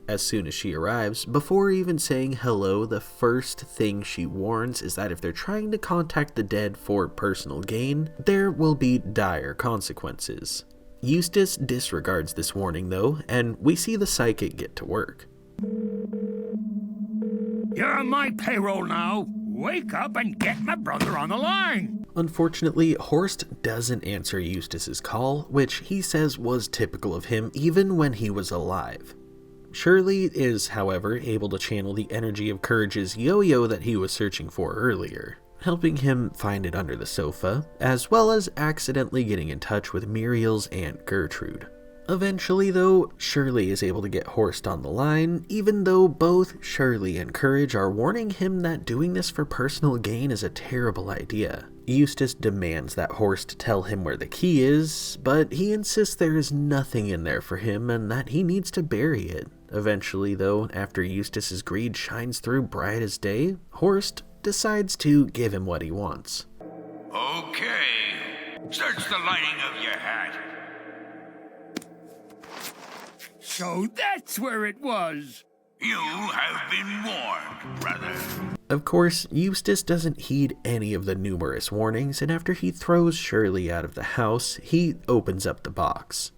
As soon as she arrives, before even saying hello, the first thing she warns is that if they're trying to contact the dead for personal gain, there will be dire consequences. Eustace disregards this warning though, and we see the psychic get to work. You're on my payroll now. Wake up and get my brother on the line. Unfortunately, Horst doesn't answer Eustace's call, which he says was typical of him even when he was alive. Shirley is, however, able to channel the energy of Courage's yo-yo that he was searching for earlier, helping him find it under the sofa, as well as accidentally getting in touch with Muriel's Aunt Gertrude. Eventually, though, Shirley is able to get Horst on the line, even though both Shirley and Courage are warning him that doing this for personal gain is a terrible idea. Eustace demands that Horst tell him where the key is, but he insists there is nothing in there for him and that he needs to bury it. Eventually, though, after Eustace's greed shines through bright as day, Horst decides to give him what he wants. Okay, search the lining of your hat. So that's where it was. You have been warned, brother. Of course, Eustace doesn't heed any of the numerous warnings, and after he throws Shirley out of the house, he opens up the box.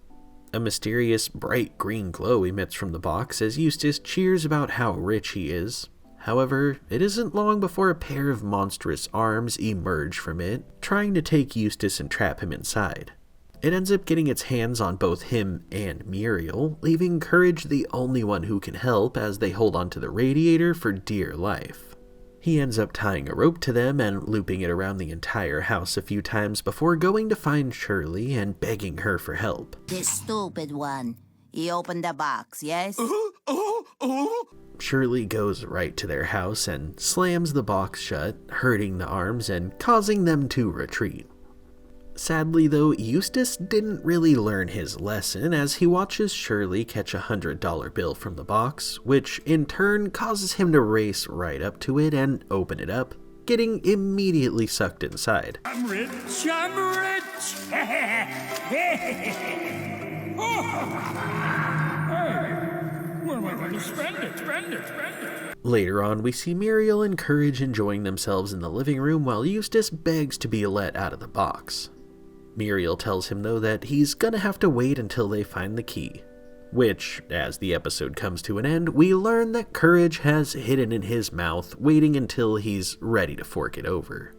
A mysterious, bright green glow emits from the box as Eustace cheers about how rich he is. However, it isn't long before a pair of monstrous arms emerge from it, trying to take Eustace and trap him inside. It ends up getting its hands on both him and Muriel, leaving Courage the only one who can help as they hold onto the radiator for dear life. He ends up tying a rope to them and looping it around the entire house a few times before going to find Shirley and begging her for help. This stupid one. He opened the box, yes? Shirley goes right to their house and slams the box shut, hurting the arms and causing them to retreat. Sadly, though, Eustace didn't really learn his lesson as he watches Shirley catch a $100 bill from the box, which in turn causes him to race right up to it and open it up, getting immediately sucked inside. I'm rich, I'm rich! Hey, where am I going to spend it? Later on, we see Muriel and Courage enjoying themselves in the living room while Eustace begs to be let out of the box. Muriel tells him, though, that he's gonna have to wait until they find the key, which, as the episode comes to an end, we learn that Courage has hidden in his mouth, waiting until he's ready to fork it over.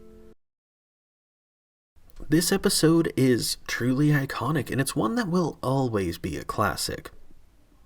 This episode is truly iconic, and it's one that will always be a classic.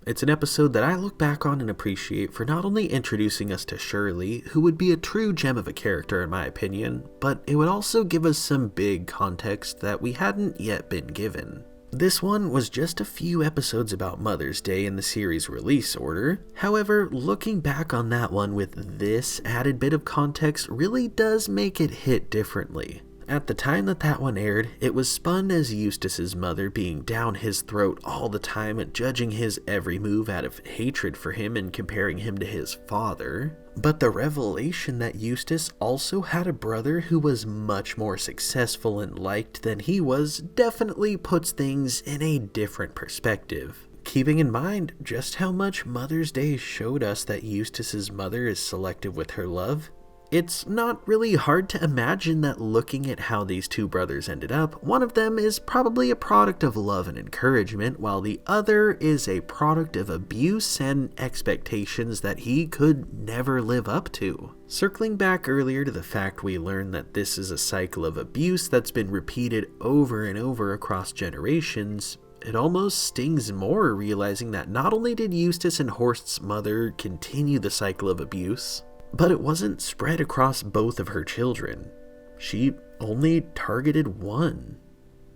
It's an episode that I look back on and appreciate for not only introducing us to Shirley, who would be a true gem of a character in my opinion, but it would also give us some big context that we hadn't yet been given. This one was just a few episodes about Mother's Day in the series release order. However, looking back on that one with this added bit of context really does make it hit differently. At the time that one aired, it was spun as Eustace's mother being down his throat all the time and judging his every move out of hatred for him and comparing him to his father. But the revelation that Eustace also had a brother who was much more successful and liked than he was definitely puts things in a different perspective. Keeping in mind just how much Mother's Day showed us that Eustace's mother is selective with her love, it's not really hard to imagine that looking at how these two brothers ended up, one of them is probably a product of love and encouragement, while the other is a product of abuse and expectations that he could never live up to. Circling back earlier to the fact we learned that this is a cycle of abuse that's been repeated over and over across generations, it almost stings more realizing that not only did Eustace and Horst's mother continue the cycle of abuse, but it wasn't spread across both of her children. She only targeted one.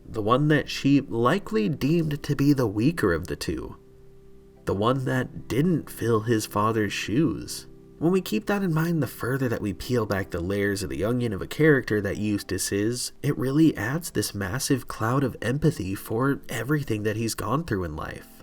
The one that she likely deemed to be the weaker of the two. The one that didn't fill his father's shoes. When we keep that in mind, the further that we peel back the layers of the onion of a character that Eustace is, it really adds this massive cloud of empathy for everything that he's gone through in life.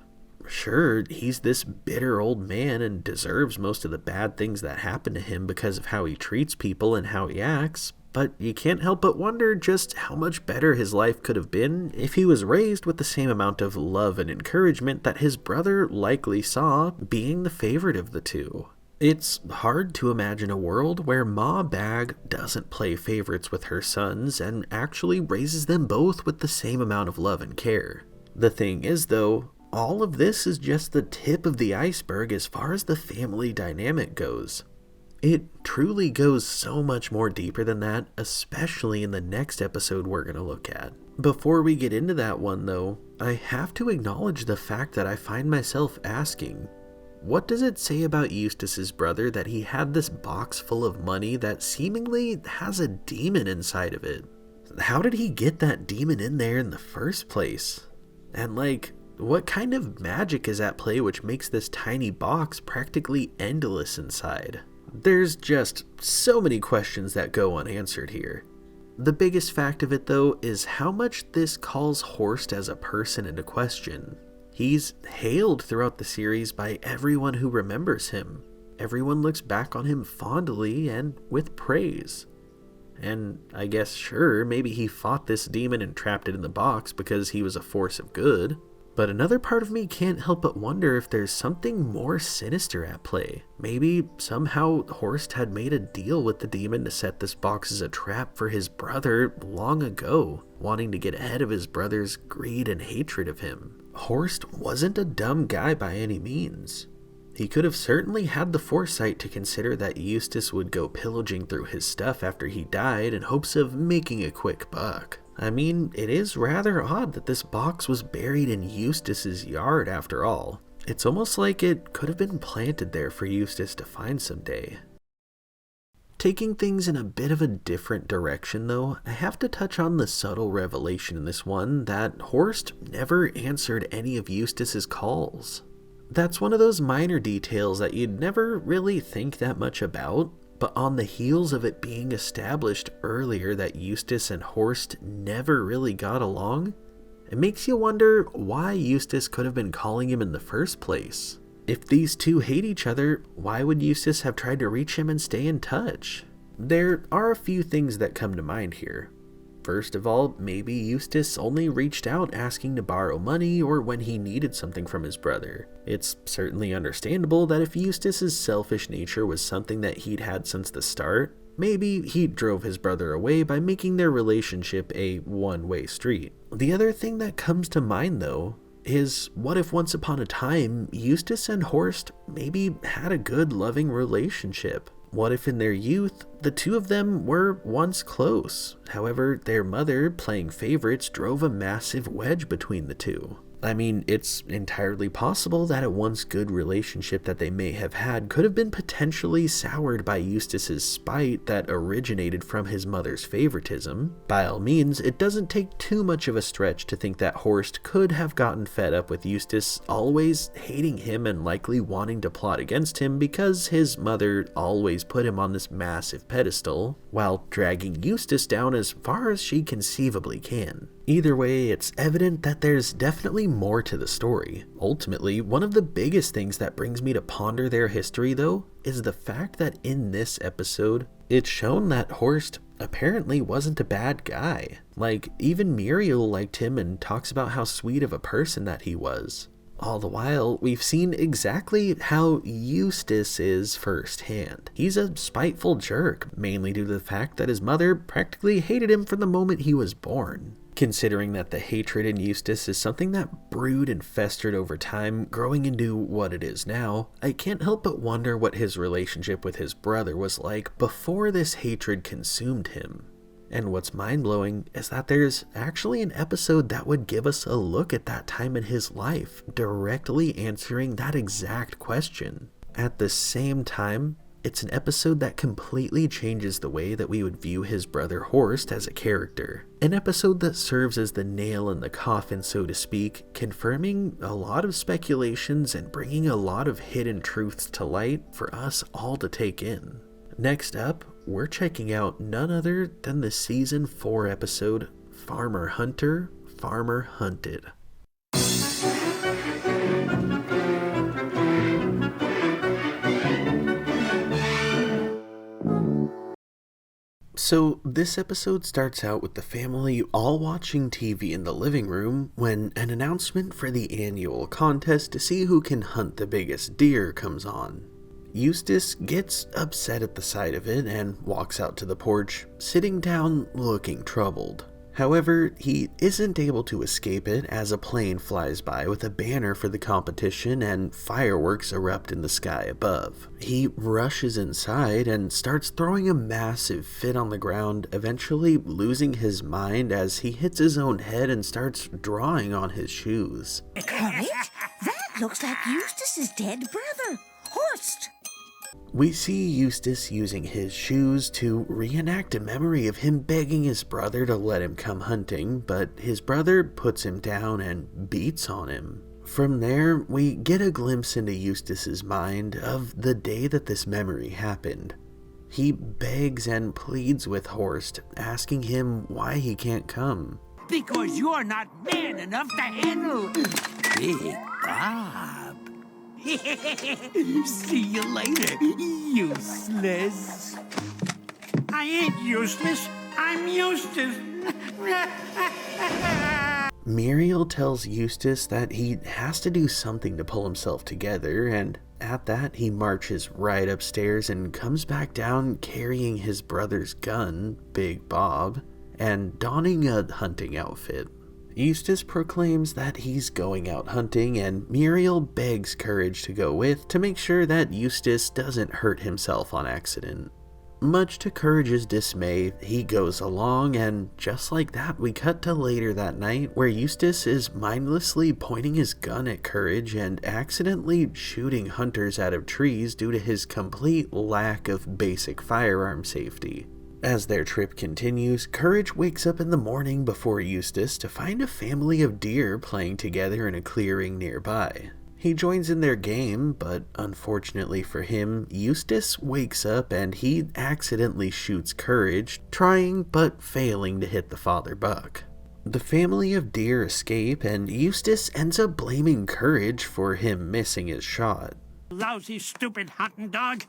Sure, he's this bitter old man and deserves most of the bad things that happen to him because of how he treats people and how he acts, but you can't help but wonder just how much better his life could have been if he was raised with the same amount of love and encouragement that his brother likely saw, being the favorite of the two. It's hard to imagine a world where Ma Bagge doesn't play favorites with her sons and actually raises them both with the same amount of love and care. The thing is, though, all of this is just the tip of the iceberg as far as the family dynamic goes. It truly goes so much more deeper than that, especially in the next episode we're going to look at. Before we get into that one, though, I have to acknowledge the fact that I find myself asking, what does it say about Eustace's brother that he had this box full of money that seemingly has a demon inside of it? How did he get that demon in there in the first place? And What kind of magic is at play which makes this tiny box practically endless inside? There's just so many questions that go unanswered here. The biggest fact of it though is how much this calls Horst as a person into question. He's hailed throughout the series by everyone who remembers him. Everyone looks back on him fondly and with praise. And I guess sure, maybe he fought this demon and trapped it in the box because he was a force of good. But another part of me can't help but wonder if there's something more sinister at play. Maybe somehow Horst had made a deal with the demon to set this box as a trap for his brother long ago, wanting to get ahead of his brother's greed and hatred of him. Horst wasn't a dumb guy by any means. He could have certainly had the foresight to consider that Eustace would go pillaging through his stuff after he died in hopes of making a quick buck. I mean, it is rather odd that this box was buried in Eustace's yard after all. It's almost like it could have been planted there for Eustace to find someday. Taking things in a bit of a different direction though, I have to touch on the subtle revelation in this one that Horst never answered any of Eustace's calls. That's one of those minor details that you'd never really think that much about, but on the heels of it being established earlier that Eustace and Horst never really got along, it makes you wonder why Eustace could have been calling him in the first place. If these two hate each other, why would Eustace have tried to reach him and stay in touch? There are a few things that come to mind here. First of all, maybe Eustace only reached out asking to borrow money or when he needed something from his brother. It's certainly understandable that if Eustace's selfish nature was something that he'd had since the start, maybe he drove his brother away by making their relationship a one-way street. The other thing that comes to mind though is what if once upon a time Eustace and Horst maybe had a good loving relationship? What if in their youth, the two of them were once close? However, their mother, playing favorites, drove a massive wedge between the two. I mean, it's entirely possible that a once good relationship that they may have had could have been potentially soured by Eustace's spite that originated from his mother's favoritism. By all means, it doesn't take too much of a stretch to think that Horst could have gotten fed up with Eustace always hating him and likely wanting to plot against him because his mother always put him on this massive pedestal, while dragging Eustace down as far as she conceivably can. Either way, it's evident that there's definitely more to the story. Ultimately, one of the biggest things that brings me to ponder their history, though, is the fact that in this episode, it's shown that Horst apparently wasn't a bad guy. Like, even Muriel liked him and talks about how sweet of a person that he was. All the while, we've seen exactly how Eustace is firsthand. He's a spiteful jerk, mainly due to the fact that his mother practically hated him from the moment he was born. Considering that the hatred in Eustace is something that brewed and festered over time, growing into what it is now, I can't help but wonder what his relationship with his brother was like before this hatred consumed him. And what's mind-blowing is that there's actually an episode that would give us a look at that time in his life, directly answering that exact question. At the same time, it's an episode that completely changes the way that we would view his brother Horst as a character. An episode that serves as the nail in the coffin, so to speak, confirming a lot of speculations and bringing a lot of hidden truths to light for us all to take in. Next up, we're checking out none other than the Season 4 episode, Farmer Hunter, Farmer Hunted. So this episode starts out with the family all watching TV in the living room when an announcement for the annual contest to see who can hunt the biggest deer comes on. Eustace gets upset at the sight of it and walks out to the porch, sitting down looking troubled. However, he isn't able to escape it as a plane flies by with a banner for the competition and fireworks erupt in the sky above. He rushes inside and starts throwing a massive fit on the ground, eventually losing his mind as he hits his own head and starts drawing on his shoes. Courage? That looks like Eustace's dead brother, Horst. We see Eustace using his shoes to reenact a memory of him begging his brother to let him come hunting, but his brother puts him down and beats on him. From there, we get a glimpse into Eustace's mind of the day that this memory happened. He begs and pleads with Horst, asking him why he can't come. Because you're not man enough to handle Big Bob. See you later, useless. I ain't useless. I'm Eustace. Muriel tells Eustace that he has to do something to pull himself together, and at that he marches right upstairs and comes back down carrying his brother's gun, Big Bob, and donning a hunting outfit. Eustace proclaims that he's going out hunting, and Muriel begs Courage to go with to make sure that Eustace doesn't hurt himself on accident. Much to Courage's dismay, he goes along, and just like that, we cut to later that night where Eustace is mindlessly pointing his gun at Courage and accidentally shooting hunters out of trees due to his complete lack of basic firearm safety. As their trip continues, Courage wakes up in the morning before Eustace to find a family of deer playing together in a clearing nearby. He joins in their game, but unfortunately for him, Eustace wakes up and he accidentally shoots Courage, trying but failing to hit the father buck. The family of deer escape, and Eustace ends up blaming Courage for him missing his shot. Lousy, stupid hunting dog.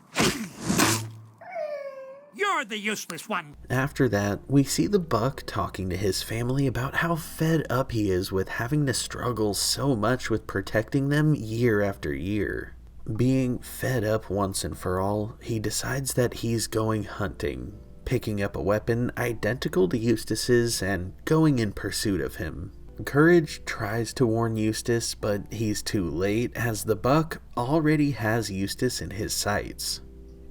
You're the useless one. After that, we see the buck talking to his family about how fed up he is with having to struggle so much with protecting them year after year. Being fed up once and for all, he decides that he's going hunting, picking up a weapon identical to Eustace's and going in pursuit of him. Courage tries to warn Eustace, but he's too late as the buck already has Eustace in his sights.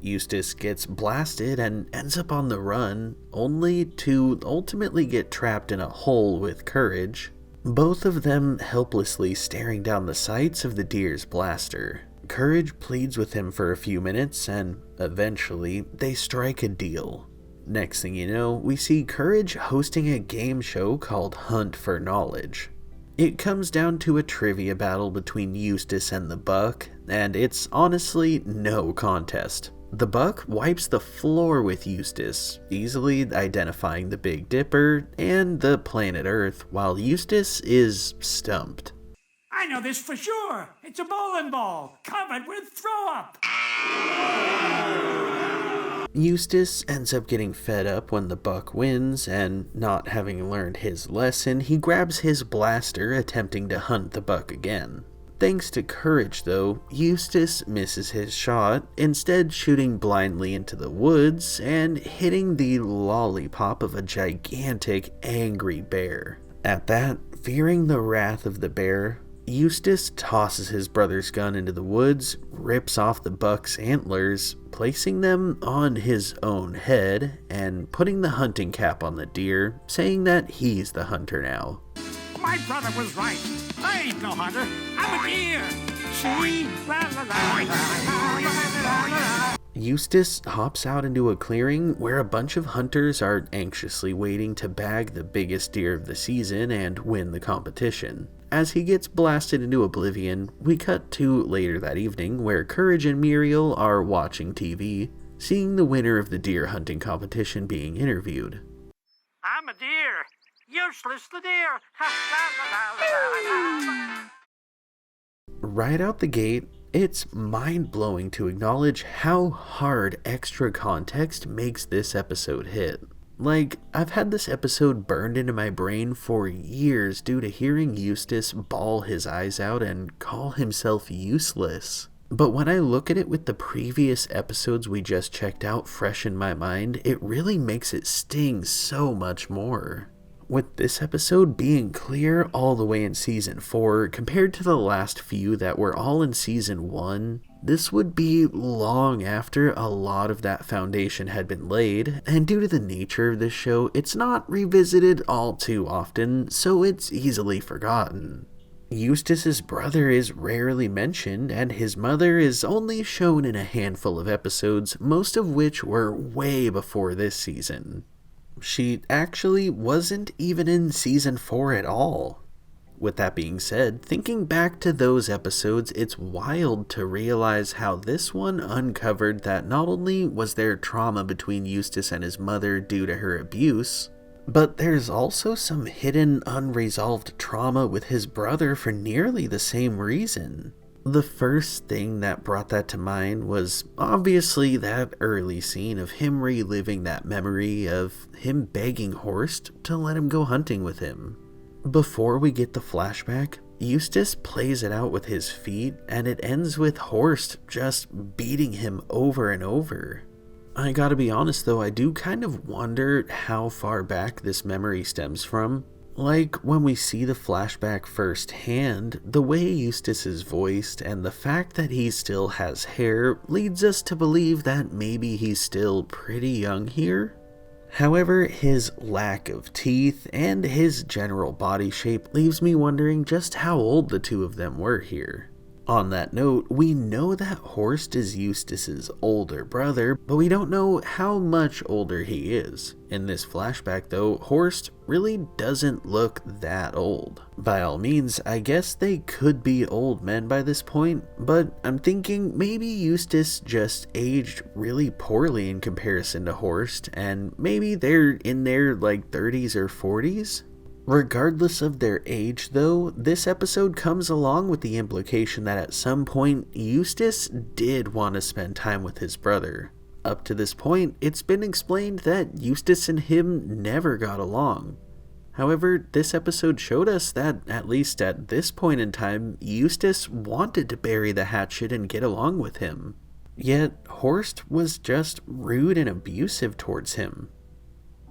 Eustace gets blasted and ends up on the run, only to ultimately get trapped in a hole with Courage, both of them helplessly staring down the sights of the deer's blaster. Courage pleads with him for a few minutes, and eventually they strike a deal. Next thing you know, we see Courage hosting a game show called Hunt for Knowledge. It comes down to a trivia battle between Eustace and the buck, and it's honestly no contest. The buck wipes the floor with Eustace, easily identifying the Big Dipper and the planet Earth, while Eustace is stumped. I know this for sure. It's a bowling ball covered with throw-up. Eustace ends up getting fed up when the buck wins, and not having learned his lesson, he grabs his blaster, attempting to hunt the buck again. Thanks to Courage though, Eustace misses his shot, instead shooting blindly into the woods and hitting the lollipop of a gigantic, angry bear. At that, fearing the wrath of the bear, Eustace tosses his brother's gun into the woods, rips off the buck's antlers, placing them on his own head, and putting the hunting cap on the deer, saying that he's the hunter now. My brother was right. I ain't no hunter. I'm a deer. See? La, la, la, la, la. Eustace hops out into a clearing where a bunch of hunters are anxiously waiting to bag the biggest deer of the season and win the competition. As he gets blasted into oblivion, we cut to later that evening where Courage and Muriel are watching TV, seeing the winner of the deer hunting competition being interviewed. I'm a deer. Useless the deer. Right out the gate, it's mind-blowing to acknowledge how hard extra context makes this episode hit. Like, I've had this episode burned into my brain for years due to hearing Eustace bawl his eyes out and call himself useless. But when I look at it with the previous episodes we just checked out fresh in my mind, it really makes it sting so much more. With this episode being clear all the way in Season 4, compared to the last few that were all in Season 1, this would be long after a lot of that foundation had been laid, and due to the nature of this show, it's not revisited all too often, so it's easily forgotten. Eustace's brother is rarely mentioned, and his mother is only shown in a handful of episodes, most of which were way before this season. She actually wasn't even in season 4 at all. With that being said, thinking back to those episodes, it's wild to realize how this one uncovered that not only was there trauma between Eustace and his mother due to her abuse, but there's also some hidden unresolved trauma with his brother for nearly the same reason. The first thing that brought that to mind was obviously that early scene of him reliving that memory of him begging Horst to let him go hunting with him. Before we get the flashback, Eustace plays it out with his feet, and it ends with Horst just beating him over and over. I gotta be honest though, I do kind of wonder how far back this memory stems from. Like, when we see the flashback firsthand, the way Eustace is voiced and the fact that he still has hair leads us to believe that maybe he's still pretty young here. However, his lack of teeth and his general body shape leaves me wondering just how old the two of them were here. On that note, we know that Horst is Eustace's older brother, but we don't know how much older he is. In this flashback though, Horst really doesn't look that old. By all means, I guess they could be old men by this point, but I'm thinking maybe Eustace just aged really poorly in comparison to Horst, and maybe they're in their like 30s or 40s? Regardless of their age though, this episode comes along with the implication that at some point, Eustace did want to spend time with his brother. Up to this point, it's been explained that Eustace and him never got along. However, this episode showed us that, at least at this point in time, Eustace wanted to bury the hatchet and get along with him. Yet, Horst was just rude and abusive towards him.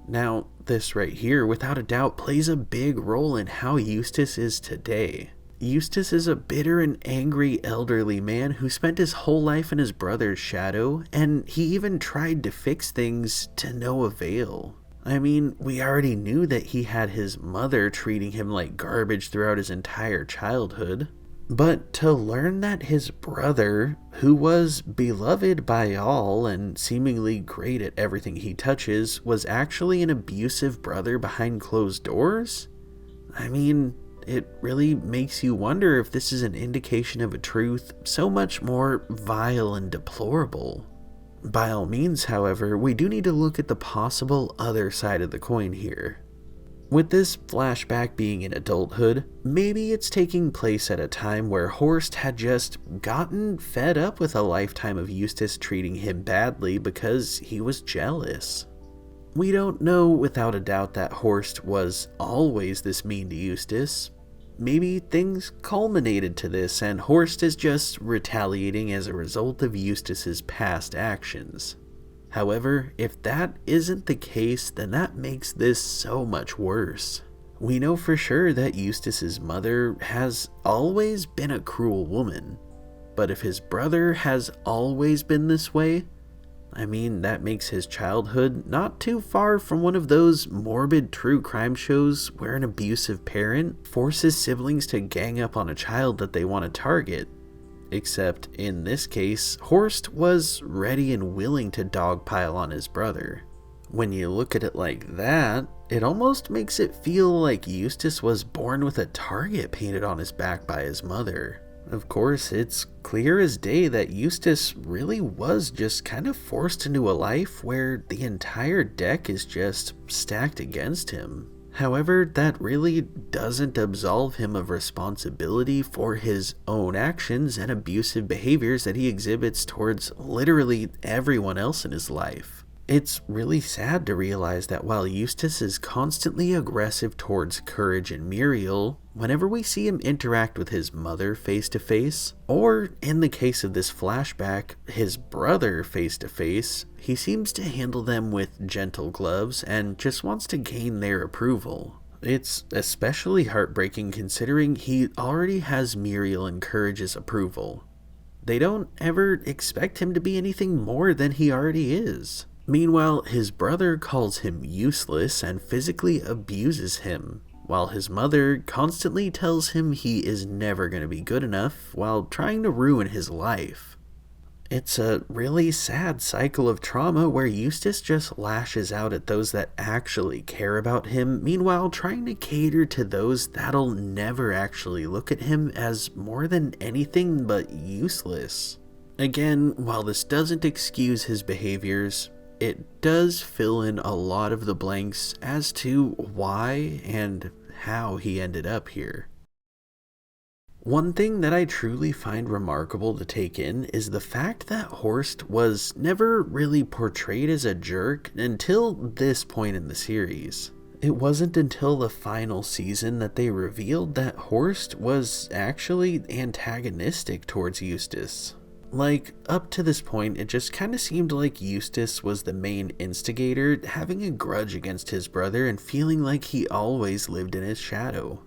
Now, this right here, without a doubt, plays a big role in how Eustace is today. Eustace is a bitter and angry elderly man who spent his whole life in his brother's shadow, and he even tried to fix things to no avail. I mean, we already knew that he had his mother treating him like garbage throughout his entire childhood. But to learn that his brother, who was beloved by all and seemingly great at everything he touches, was actually an abusive brother behind closed doors? I mean, it really makes you wonder if this is an indication of a truth so much more vile and deplorable. By all means, however, we do need to look at the possible other side of the coin here. With this flashback being in adulthood, maybe it's taking place at a time where Horst had just gotten fed up with a lifetime of Eustace treating him badly because he was jealous. We don't know without a doubt that Horst was always this mean to Eustace. Maybe things culminated to this and Horst is just retaliating as a result of Eustace's past actions. However, if that isn't the case, then that makes this so much worse. We know for sure that Eustace's mother has always been a cruel woman, but if his brother has always been this way, I mean, that makes his childhood not too far from one of those morbid true crime shows where an abusive parent forces siblings to gang up on a child that they want to target. Except in this case, Horst was ready and willing to dogpile on his brother. When you look at it like that, it almost makes it feel like Eustace was born with a target painted on his back by his mother. Of course, it's clear as day that Eustace really was just kind of forced into a life where the entire deck is just stacked against him. However, that really doesn't absolve him of responsibility for his own actions and abusive behaviors that he exhibits towards literally everyone else in his life. It's really sad to realize that while Eustace is constantly aggressive towards Courage and Muriel, whenever we see him interact with his mother face to face, or in the case of this flashback, his brother face to face, he seems to handle them with gentle gloves and just wants to gain their approval. It's especially heartbreaking considering he already has Muriel and Courage's approval. They don't ever expect him to be anything more than he already is. Meanwhile, his brother calls him useless and physically abuses him. while his mother constantly tells him he is never going to be good enough while trying to ruin his life. It's a really sad cycle of trauma where Eustace just lashes out at those that actually care about him, meanwhile trying to cater to those that'll never actually look at him as more than anything but useless. Again, while this doesn't excuse his behaviors, it does fill in a lot of the blanks as to why and how he ended up here. One thing that I truly find remarkable to take in is the fact that Horst was never really portrayed as a jerk until this point in the series. It wasn't until the final season that they revealed that Horst was actually antagonistic towards Eustace. Like, up to this point, it just kind of seemed like Eustace was the main instigator, having a grudge against his brother and feeling like he always lived in his shadow.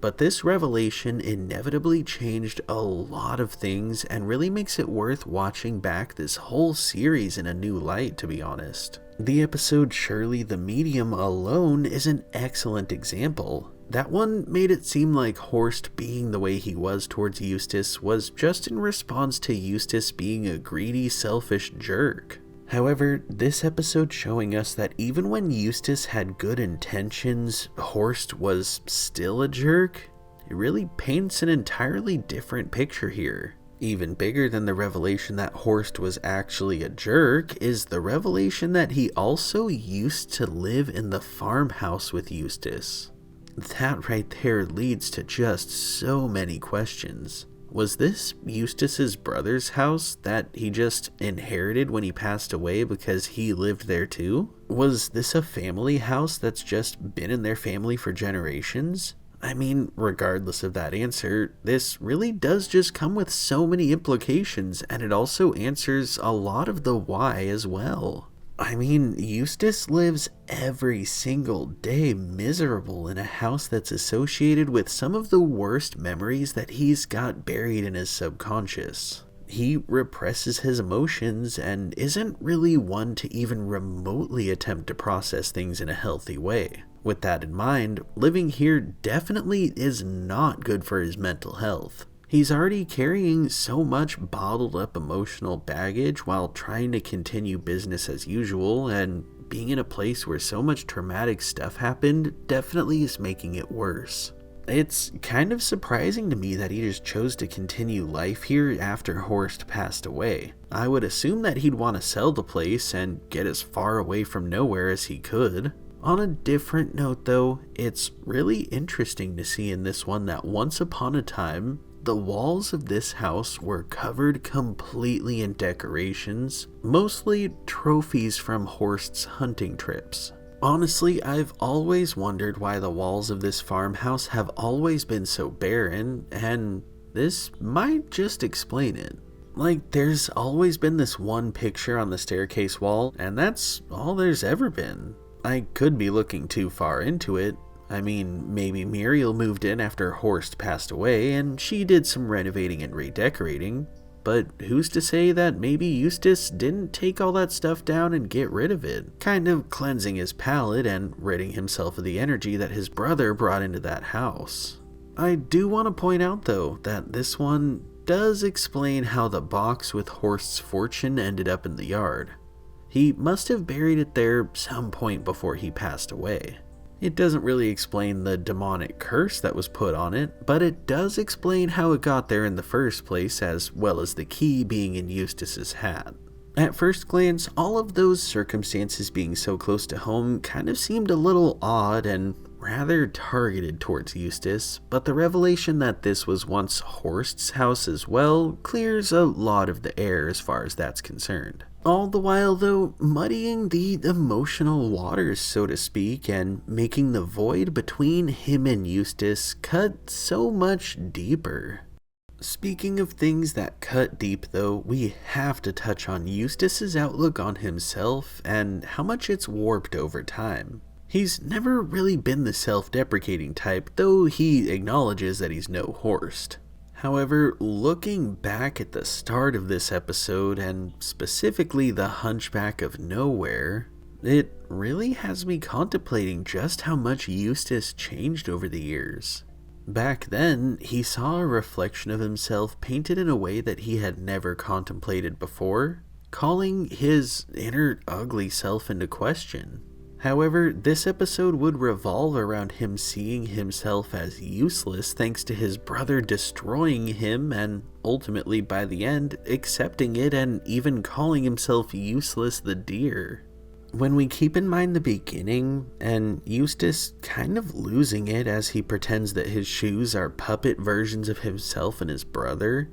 But this revelation inevitably changed a lot of things and really makes it worth watching back this whole series in a new light, to be honest. The episode Shirley the Medium alone is an excellent example. That one made it seem like Horst being the way he was towards Eustace was just in response to Eustace being a greedy, selfish jerk. However, this episode showing us that even when Eustace had good intentions, Horst was still a jerk, it really paints an entirely different picture here. Even bigger than the revelation that Horst was actually a jerk is the revelation that he also used to live in the farmhouse with Eustace. That right there leads to just so many questions. Was this Eustace's brother's house that he just inherited when he passed away because he lived there too? Was this a family house that's just been in their family for generations? I mean, regardless of that answer, this really does just come with so many implications, and it also answers a lot of the why as well. I mean, Eustace lives every single day miserable in a house that's associated with some of the worst memories that he's got buried in his subconscious. He represses his emotions and isn't really one to even remotely attempt to process things in a healthy way. With that in mind, living here definitely is not good for his mental health. He's already carrying so much bottled up emotional baggage while trying to continue business as usual, and being in a place where so much traumatic stuff happened definitely is making it worse. It's kind of surprising to me that he just chose to continue life here after Horst passed away. I would assume that he'd want to sell the place and get as far away from nowhere as he could. On a different note though, it's really interesting to see in this one that once upon a time, the walls of this house were covered completely in decorations, mostly trophies from Horst's hunting trips. Honestly, I've always wondered why the walls of this farmhouse have always been so barren, and this might just explain it. Like, there's always been this one picture on the staircase wall, and that's all there's ever been. I could be looking too far into it. I mean, maybe Muriel moved in after Horst passed away and she did some renovating and redecorating, but who's to say that maybe Eustace didn't take all that stuff down and get rid of it, kind of cleansing his palate and ridding himself of the energy that his brother brought into that house. I do want to point out though that this one does explain how the box with Horst's fortune ended up in the yard. He must have buried it there some point before he passed away. It doesn't really explain the demonic curse that was put on it, but it does explain how it got there in the first place, as well as the key being in Eustace's hat. At first glance, all of those circumstances being so close to home kind of seemed a little odd and rather targeted towards Eustace, but the revelation that this was once Horst's house as well clears a lot of the air as far as that's concerned. All the while, though, muddying the emotional waters, so to speak, and making the void between him and Eustace cut so much deeper. Speaking of things that cut deep, though, we have to touch on Eustace's outlook on himself and how much it's warped over time. He's never really been the self-deprecating type, though he acknowledges that he's no Horst. However, looking back at the start of this episode, and specifically the Hunchback of Nowhere, It really has me contemplating just how much Eustace changed over the years. Back then, he saw a reflection of himself painted in a way that he had never contemplated before, calling his inner ugly self into question. However, this episode would revolve around him seeing himself as useless thanks to his brother destroying him and ultimately by the end accepting it and even calling himself Useless the Deer. When we keep in mind the beginning and Eustace kind of losing it as he pretends that his shoes are puppet versions of himself and his brother,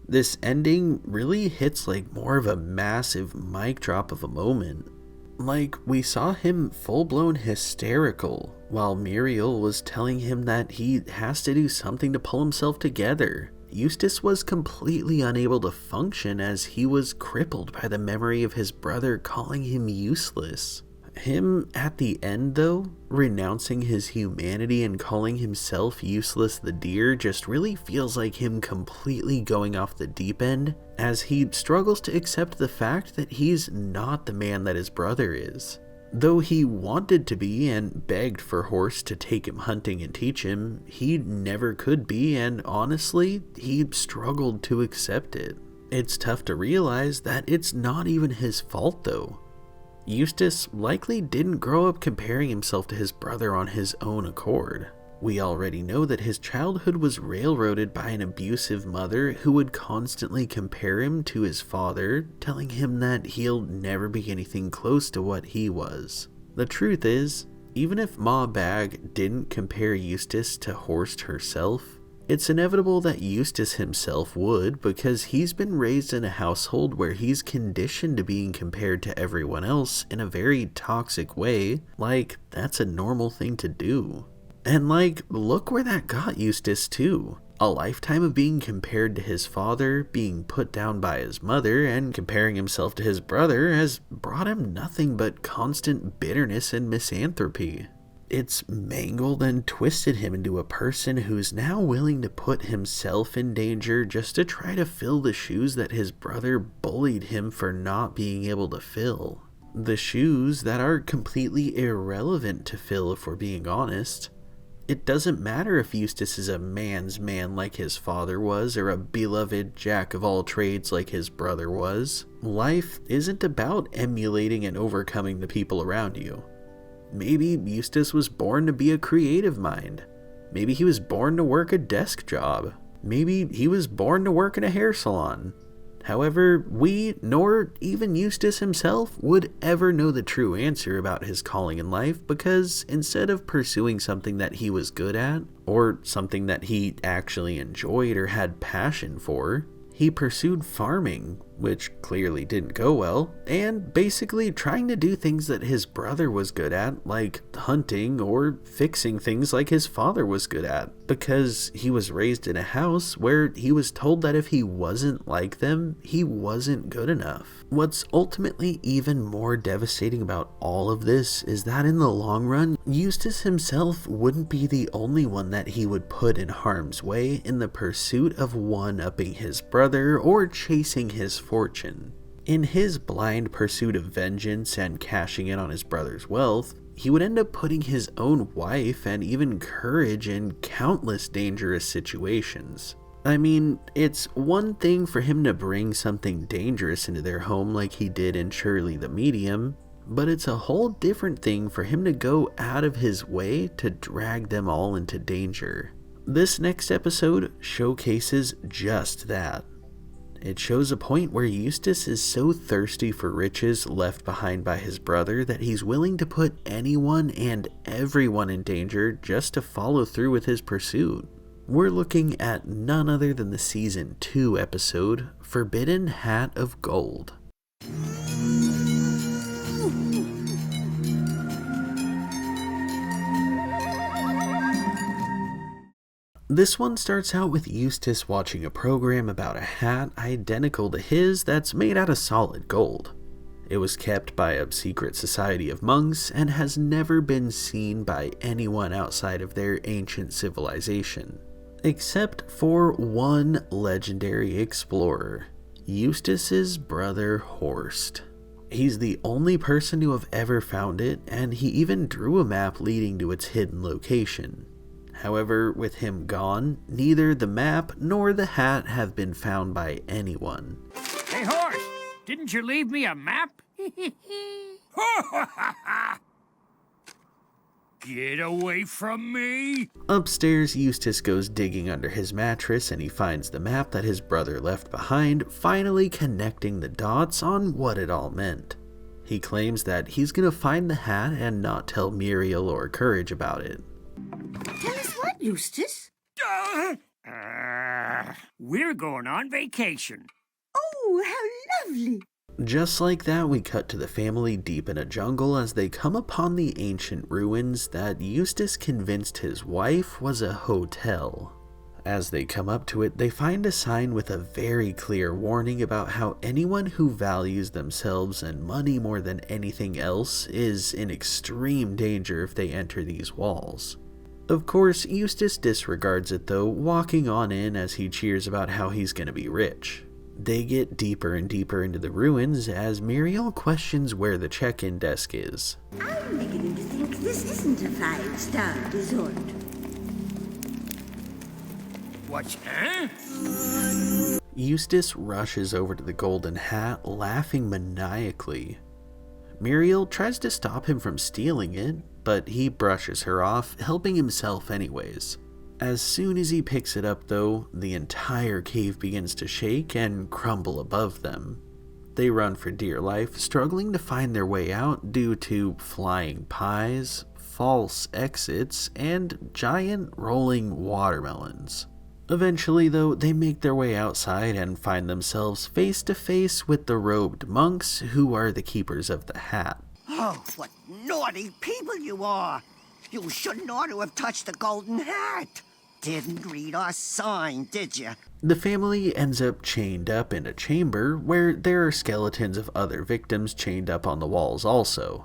this ending really hits like more of a massive mic drop of a moment. Like, we saw him full-blown hysterical, while Muriel was telling him that he has to do something to pull himself together. Eustace was completely unable to function as he was crippled by the memory of his brother calling him useless. Him, at the end though, renouncing his humanity and calling himself Useless the Deer just really feels like him completely going off the deep end, as he struggles to accept the fact that he's not the man that his brother is. Though he wanted to be and begged for Horst to take him hunting and teach him, he never could be, and honestly, he struggled to accept it. It's tough to realize that it's not even his fault though. Eustace likely didn't grow up comparing himself to his brother on his own accord. We already know that his childhood was railroaded by an abusive mother who would constantly compare him to his father, telling him that he'll never be anything close to what he was. The truth is, even if Ma Bagge didn't compare Eustace to Horst herself, it's inevitable that Eustace himself would, because he's been raised in a household where he's conditioned to being compared to everyone else in a very toxic way, like that's a normal thing to do. And like, look where that got Eustace too. A lifetime of being compared to his father, being put down by his mother, and comparing himself to his brother has brought him nothing but constant bitterness and misanthropy. It's mangled and twisted him into a person who's now willing to put himself in danger just to try to fill the shoes that his brother bullied him for not being able to fill. The shoes that are completely irrelevant to fill if we're being honest. It doesn't matter if Eustace is a man's man like his father was, or a beloved jack of all trades like his brother was. Life isn't about emulating and overcoming the people around you. Maybe Eustace was born to be a creative mind. Maybe he was born to work a desk job. Maybe he was born to work in a hair salon. However, we, nor even Eustace himself, would ever know the true answer about his calling in life, because instead of pursuing something that he was good at, or something that he actually enjoyed or had passion for, he pursued farming, which clearly didn't go well, and basically trying to do things that his brother was good at, like hunting or fixing things like his father was good at, because he was raised in a house where he was told that if he wasn't like them, he wasn't good enough. What's ultimately even more devastating about all of this is that in the long run, Eustace himself wouldn't be the only one that he would put in harm's way in the pursuit of one-upping his brother or chasing his fortune. In his blind pursuit of vengeance and cashing in on his brother's wealth, he would end up putting his own wife and even courage in countless dangerous situations. I mean, it's one thing for him to bring something dangerous into their home like he did in Shirley the Medium, but it's a whole different thing for him to go out of his way to drag them all into danger. This next episode showcases just that. It shows a point where Eustace is so thirsty for riches left behind by his brother that he's willing to put anyone and everyone in danger just to follow through with his pursuit. We're looking at none other than the Season 2 episode, Forbidden Hat of Gold. This one starts out with Eustace watching a program about a hat identical to his that's made out of solid gold. It was kept by a secret society of monks and has never been seen by anyone outside of their ancient civilization. Except for one legendary explorer, Eustace's brother Horst. He's the only person to have ever found it, and he even drew a map leading to its hidden location. However, with him gone, neither the map nor the hat have been found by anyone. Hey, Horst, didn't you leave me a map? Get away from me! Upstairs, Eustace goes digging under his mattress and he finds the map that his brother left behind, finally connecting the dots on what it all meant. He claims that he's gonna find the hat and not tell Muriel or Courage about it. Tell us what, Eustace? We're going on vacation. Oh, how lovely. Just like that, we cut to the family deep in a jungle as they come upon the ancient ruins that Eustace convinced his wife was a hotel. As they come up to it, they find a sign with a very clear warning about how anyone who values themselves and money more than anything else is in extreme danger if they enter these walls. Of course, Eustace disregards it though, walking on in as he cheers about how he's gonna be rich. They get deeper and deeper into the ruins as Muriel questions where the check-in desk is. I'm beginning to think this isn't a five-star resort. What's, huh? Eustace rushes over to the golden hat, laughing maniacally. Muriel tries to stop him from stealing it, but he brushes her off, helping himself anyways. As soon as he picks it up though, the entire cave begins to shake and crumble above them. They run for dear life, struggling to find their way out due to flying pies, false exits, and giant rolling watermelons. Eventually though, they make their way outside and find themselves face to face with the robed monks who are the keepers of the hat. Oh, what naughty people you are! You shouldn't ought to have touched the golden hat! Didn't read our sign, did you? The family ends up chained up in a chamber where there are skeletons of other victims chained up on the walls also.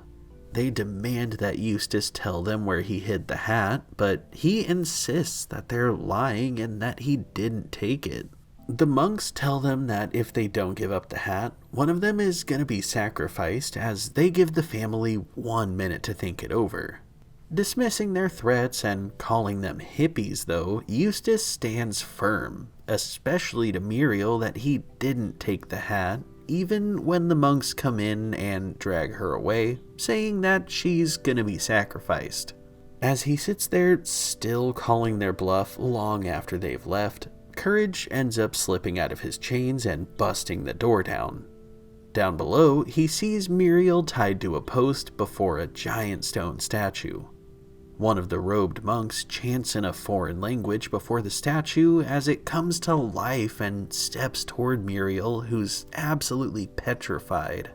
They demand that Eustace tell them where he hid the hat, but he insists that they're lying and that he didn't take it. The monks tell them that if they don't give up the hat, one of them is going to be sacrificed, as they give the family 1 minute to think it over. Dismissing their threats and calling them hippies though, Eustace stands firm, especially to Muriel, that he didn't take the hat, even when the monks come in and drag her away, saying that she's gonna be sacrificed. As he sits there still calling their bluff long after they've left, Courage ends up slipping out of his chains and busting the door down. Down below, he sees Muriel tied to a post before a giant stone statue. One of the robed monks chants in a foreign language before the statue as it comes to life and steps toward Muriel, who's absolutely petrified.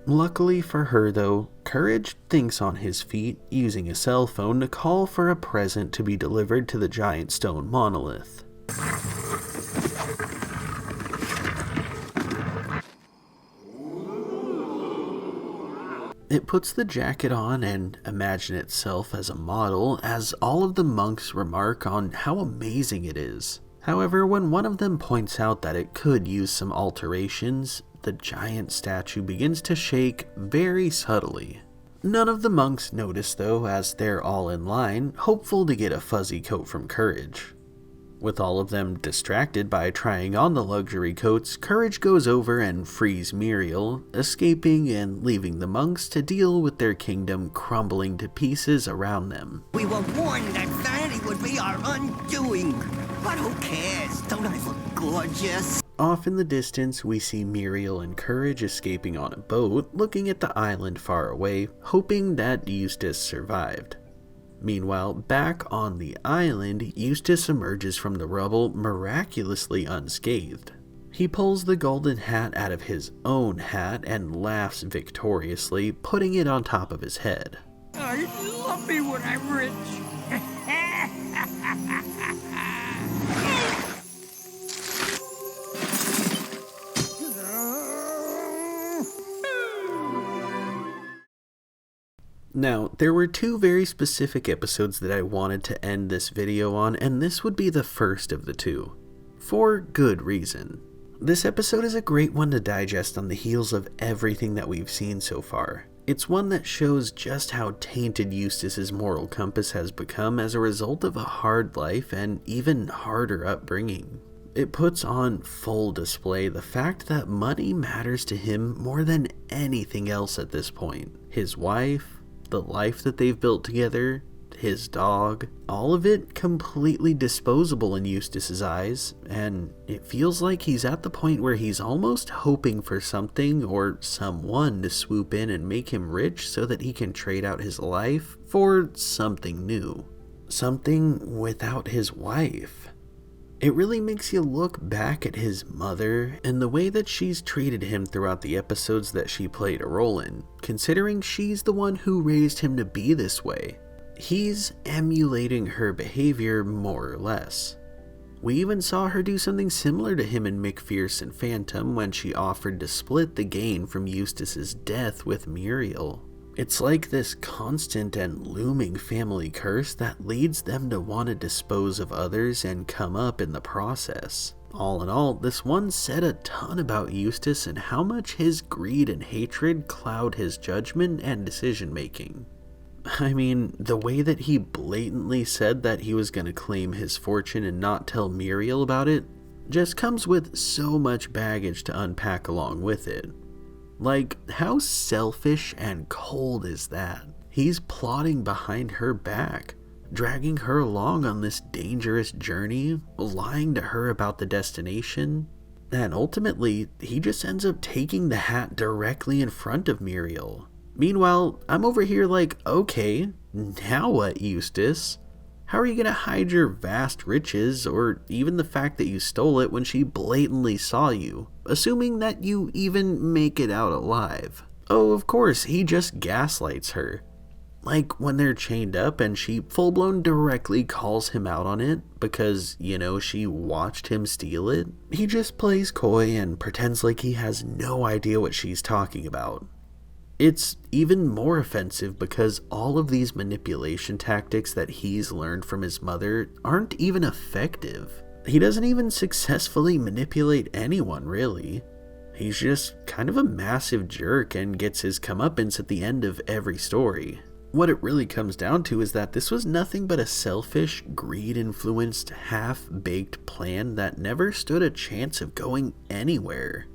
Luckily for her though, Courage thinks on his feet, using a cell phone to call for a present to be delivered to the giant stone monolith. It puts the jacket on and imagines itself as a model, as all of the monks remark on how amazing it is. However, when one of them points out that it could use some alterations, the giant statue begins to shake very subtly. None of the monks notice though, as they're all in line, hopeful to get a fuzzy coat from Courage. With all of them distracted by trying on the luxury coats, Courage goes over and frees Muriel, escaping and leaving the monks to deal with their kingdom crumbling to pieces around them. We were warned that vanity would be our undoing. But who cares? Don't I look gorgeous? Off in the distance, we see Muriel and Courage escaping on a boat, looking at the island far away, hoping that Eustace survived. Meanwhile, back on the island, Eustace emerges from the rubble miraculously unscathed. He pulls the golden hat out of his own hat and laughs victoriously, putting it on top of his head. Oh, love me when I'm rich. Now, there were two very specific episodes that I wanted to end this video on, and this would be the first of the two. For good reason. This episode is a great one to digest on the heels of everything that we've seen so far. It's one that shows just how tainted Eustace's moral compass has become as a result of a hard life and even harder upbringing. It puts on full display the fact that money matters to him more than anything else at this point. His wife, the life that they've built together, his dog, all of it completely disposable in Eustace's eyes, and it feels like he's at the point where he's almost hoping for something or someone to swoop in and make him rich so that he can trade out his life for something new. Something without his wife. It really makes you look back at his mother and the way that she's treated him throughout the episodes that she played a role in, considering she's the one who raised him to be this way. He's emulating her behavior more or less. We even saw her do something similar to him in McPherson Phantom when she offered to split the gain from Eustace's death with Muriel. It's like this constant and looming family curse that leads them to want to dispose of others and come up in the process. All in all, this one said a ton about Eustace and how much his greed and hatred cloud his judgment and decision making. I mean, the way that he blatantly said that he was going to claim his fortune and not tell Muriel about it just comes with so much baggage to unpack along with it. Like, how selfish and cold is that? He's plotting behind her back, dragging her along on this dangerous journey, lying to her about the destination, and ultimately, he just ends up taking the hat directly in front of Muriel. Meanwhile, I'm over here like, okay, now what, Eustace? How are you gonna hide your vast riches, or even the fact that you stole it when she blatantly saw you, assuming that you even make it out alive? Oh, of course, he just gaslights her. Like when they're chained up and she full-blown directly calls him out on it because, she watched him steal it. He just plays coy and pretends like he has no idea what she's talking about. It's even more offensive because all of these manipulation tactics that he's learned from his mother aren't even effective. He doesn't even successfully manipulate anyone, really. He's just kind of a massive jerk and gets his comeuppance at the end of every story. What it really comes down to is that this was nothing but a selfish, greed-influenced, half-baked plan that never stood a chance of going anywhere.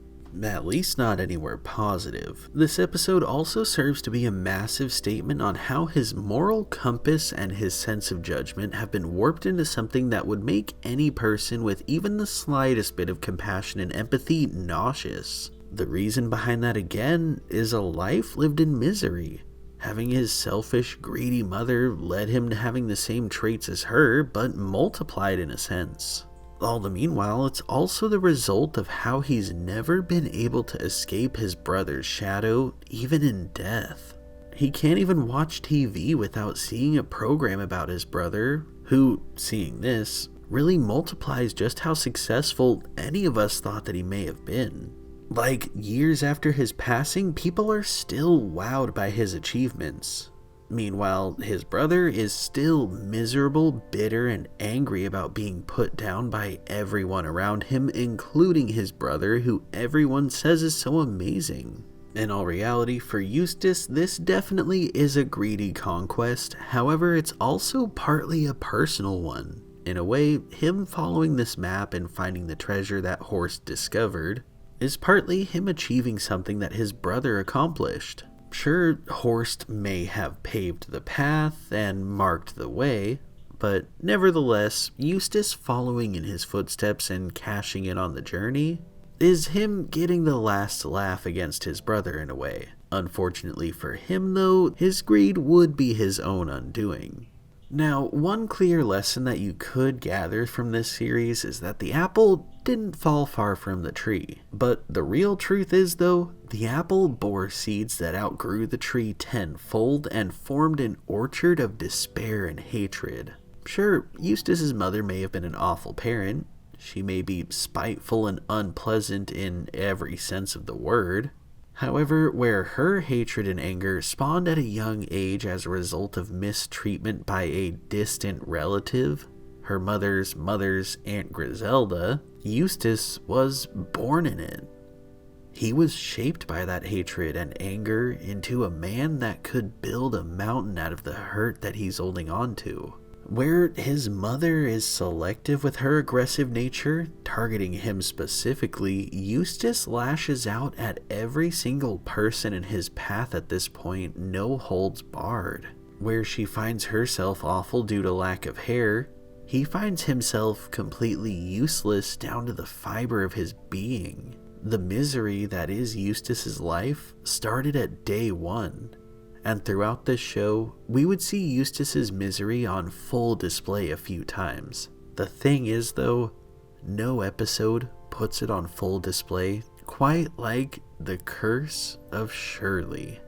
At least not anywhere positive. This episode also serves to be a massive statement on how his moral compass and his sense of judgment have been warped into something that would make any person with even the slightest bit of compassion and empathy nauseous. The reason behind that again is a life lived in misery. Having his selfish, greedy mother led him to having the same traits as her, but multiplied in a sense. All the meanwhile, it's also the result of how he's never been able to escape his brother's shadow, even in death. He can't even watch TV without seeing a program about his brother, who, seeing this, really multiplies just how successful any of us thought that he may have been. Like, years after his passing, people are still wowed by his achievements. Meanwhile, his brother is still miserable, bitter, and angry about being put down by everyone around him, including his brother, who everyone says is so amazing. In all reality, for Eustace, this definitely is a greedy conquest. However, it's also partly a personal one. In a way, him following this map and finding the treasure that Horst discovered is partly him achieving something that his brother accomplished. Sure, Horst may have paved the path and marked the way, but nevertheless, Eustace following in his footsteps and cashing in on the journey is him getting the last laugh against his brother in a way. Unfortunately for him though, his greed would be his own undoing. Now, one clear lesson that you could gather from this series is that the apple didn't fall far from the tree. But the real truth is, though, the apple bore seeds that outgrew the tree tenfold and formed an orchard of despair and hatred. Sure, Eustace's mother may have been an awful parent. She may be spiteful and unpleasant in every sense of the word. However, where her hatred and anger spawned at a young age as a result of mistreatment by a distant relative, her mother's mother's Aunt Griselda, Eustace was born in it. He was shaped by that hatred and anger into a man that could build a mountain out of the hurt that he's holding on to. Where his mother is selective with her aggressive nature, targeting him specifically, Eustace lashes out at every single person in his path at this point, no holds barred. Where she finds herself awful due to lack of hair, he finds himself completely useless down to the fiber of his being. The misery that is Eustace's life started at day one. And throughout this show, we would see Eustace's misery on full display a few times. The thing is though, no episode puts it on full display quite like The Curse of Shirley.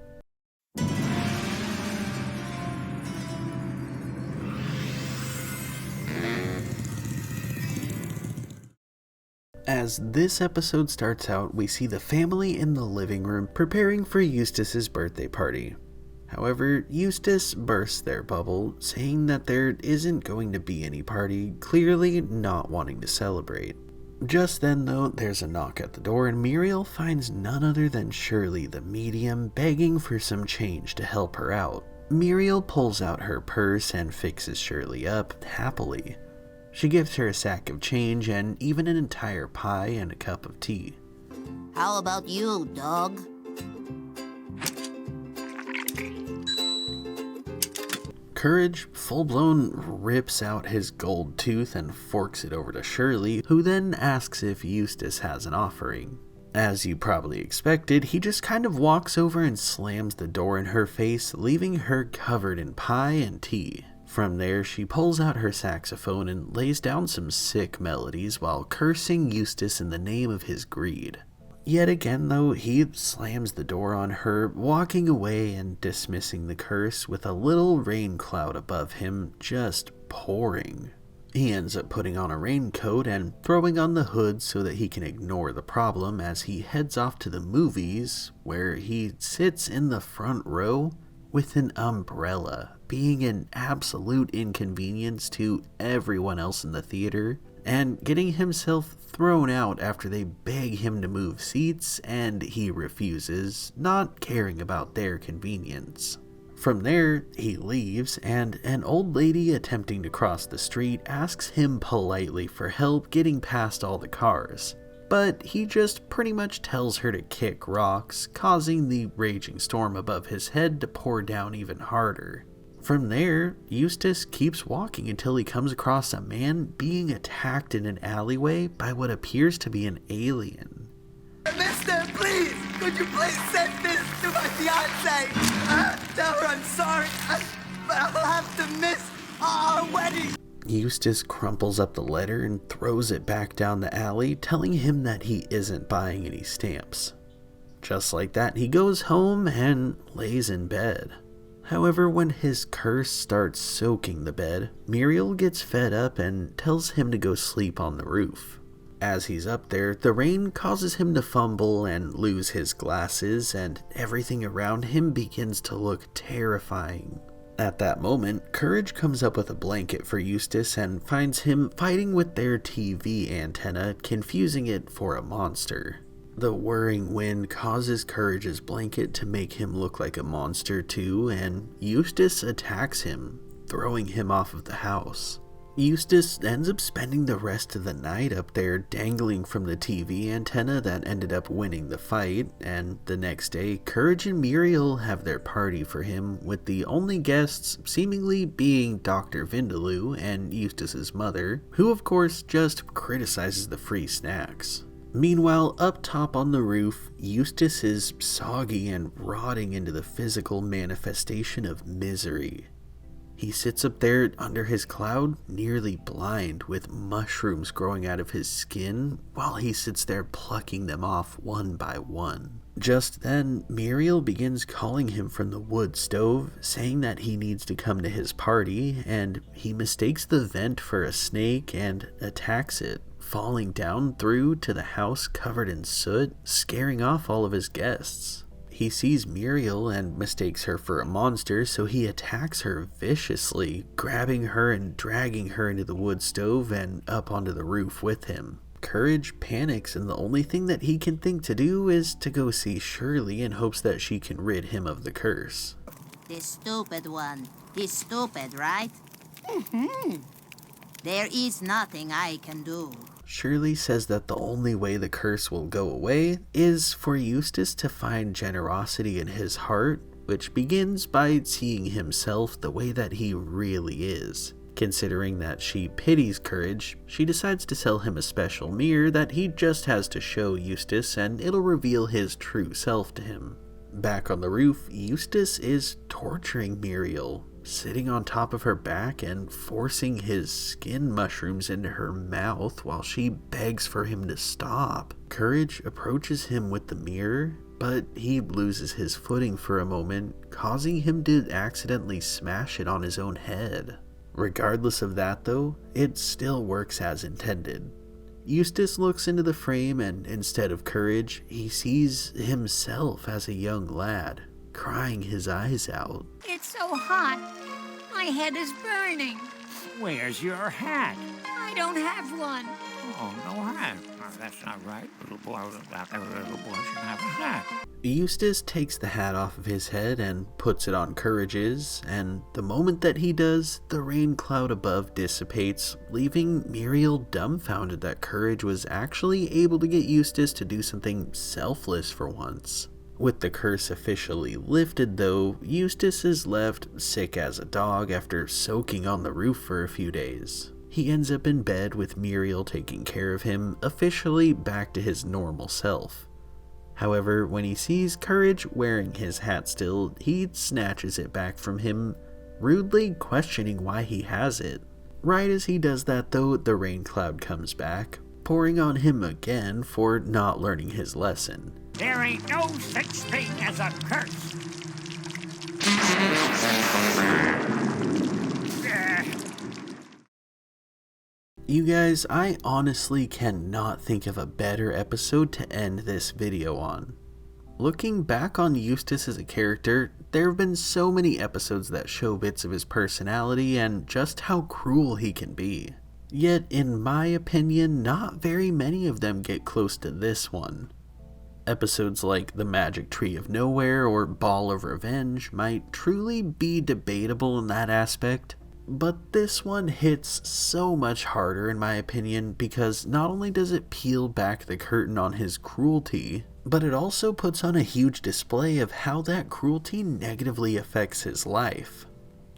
As this episode starts out, we see the family in the living room preparing for Eustace's birthday party. However, Eustace bursts their bubble, saying that there isn't going to be any party, clearly not wanting to celebrate. Just then though, there's a knock at the door and Muriel finds none other than Shirley the Medium begging for some change to help her out. Muriel pulls out her purse and fixes Shirley up happily. She gives her a sack of change and even an entire pie and a cup of tea. How about you, dog? Courage full-blown rips out his gold tooth and forks it over to Shirley, who then asks if Eustace has an offering. As you probably expected, he just kind of walks over and slams the door in her face, leaving her covered in pie and tea. From there, she pulls out her saxophone and lays down some sick melodies while cursing Eustace in the name of his greed. Yet again though, he slams the door on her, walking away and dismissing the curse with a little rain cloud above him just pouring. He ends up putting on a raincoat and throwing on the hood so that he can ignore the problem as he heads off to the movies, where he sits in the front row with an umbrella, being an absolute inconvenience to everyone else in the theater, and getting himself thrown out after they beg him to move seats and he refuses, not caring about their convenience. From there, he leaves and an old lady attempting to cross the street asks him politely for help getting past all the cars, but he just pretty much tells her to kick rocks, causing the raging storm above his head to pour down even harder. From there, Eustace keeps walking until he comes across a man being attacked in an alleyway by what appears to be an alien. Mister, please, could you please send this to my fiancée? Tell her I'm sorry, but I will have to miss our wedding. Eustace crumples up the letter and throws it back down the alley, telling him that he isn't buying any stamps. Just like that, he goes home and lays in bed. However, when his curse starts soaking the bed, Muriel gets fed up and tells him to go sleep on the roof. As he's up there, the rain causes him to fumble and lose his glasses, and everything around him begins to look terrifying. At that moment, Courage comes up with a blanket for Eustace and finds him fighting with their TV antenna, confusing it for a monster. The whirring wind causes Courage's blanket to make him look like a monster too, and Eustace attacks him, throwing him off of the house. Eustace ends up spending the rest of the night up there dangling from the TV antenna that ended up winning the fight, and the next day, Courage and Muriel have their party for him, with the only guests seemingly being Dr. Vindaloo and Eustace's mother, who of course just criticizes the free snacks. Meanwhile, up top on the roof, Eustace is soggy and rotting into the physical manifestation of misery. He sits up there under his cloud, nearly blind, with mushrooms growing out of his skin, while he sits there plucking them off one by one. Just then, Muriel begins calling him from the wood stove, saying that he needs to come to his party, and he mistakes the vent for a snake and attacks it, falling down through to the house covered in soot, scaring off all of his guests. He sees Muriel and mistakes her for a monster, so he attacks her viciously, grabbing her and dragging her into the wood stove and up onto the roof with him. Courage panics, and the only thing that he can think to do is to go see Shirley in hopes that she can rid him of the curse. This stupid one. He's stupid, right? Mm-hmm. There is nothing I can do. Shirley says that the only way the curse will go away is for Eustace to find generosity in his heart, which begins by seeing himself the way that he really is. Considering that she pities Courage, she decides to sell him a special mirror that he just has to show Eustace, and it'll reveal his true self to him. Back on the roof, Eustace is torturing Muriel, sitting on top of her back and forcing his skin mushrooms into her mouth while she begs for him to stop. Courage approaches him with the mirror, but he loses his footing for a moment, causing him to accidentally smash it on his own head. Regardless of that though, it still works as intended. Eustace looks into the frame, and instead of Courage, he sees himself as a young lad, crying his eyes out. It's so hot. My head is burning. Where's your hat? I don't have one. Oh, no hat. Oh, that's not right. Little boy should have a hat. Eustace takes the hat off of his head and puts it on Courage's, and the moment that he does, the rain cloud above dissipates, leaving Muriel dumbfounded that Courage was actually able to get Eustace to do something selfless for once. With the curse officially lifted though, Eustace is left sick as a dog after soaking on the roof for a few days. He ends up in bed with Muriel taking care of him, officially back to his normal self. However, when he sees Courage wearing his hat still, he snatches it back from him, rudely questioning why he has it. Right as he does that though, the rain cloud comes back, pouring on him again for not learning his lesson. There ain't no such thing as a curse. You guys, I honestly cannot think of a better episode to end this video on. Looking back on Eustace as a character, there have been so many episodes that show bits of his personality and just how cruel he can be. Yet, in my opinion, not very many of them get close to this one. Episodes like The Magic Tree of Nowhere or Ball of Revenge might truly be debatable in that aspect, but this one hits so much harder in my opinion because not only does it peel back the curtain on his cruelty, but it also puts on a huge display of how that cruelty negatively affects his life.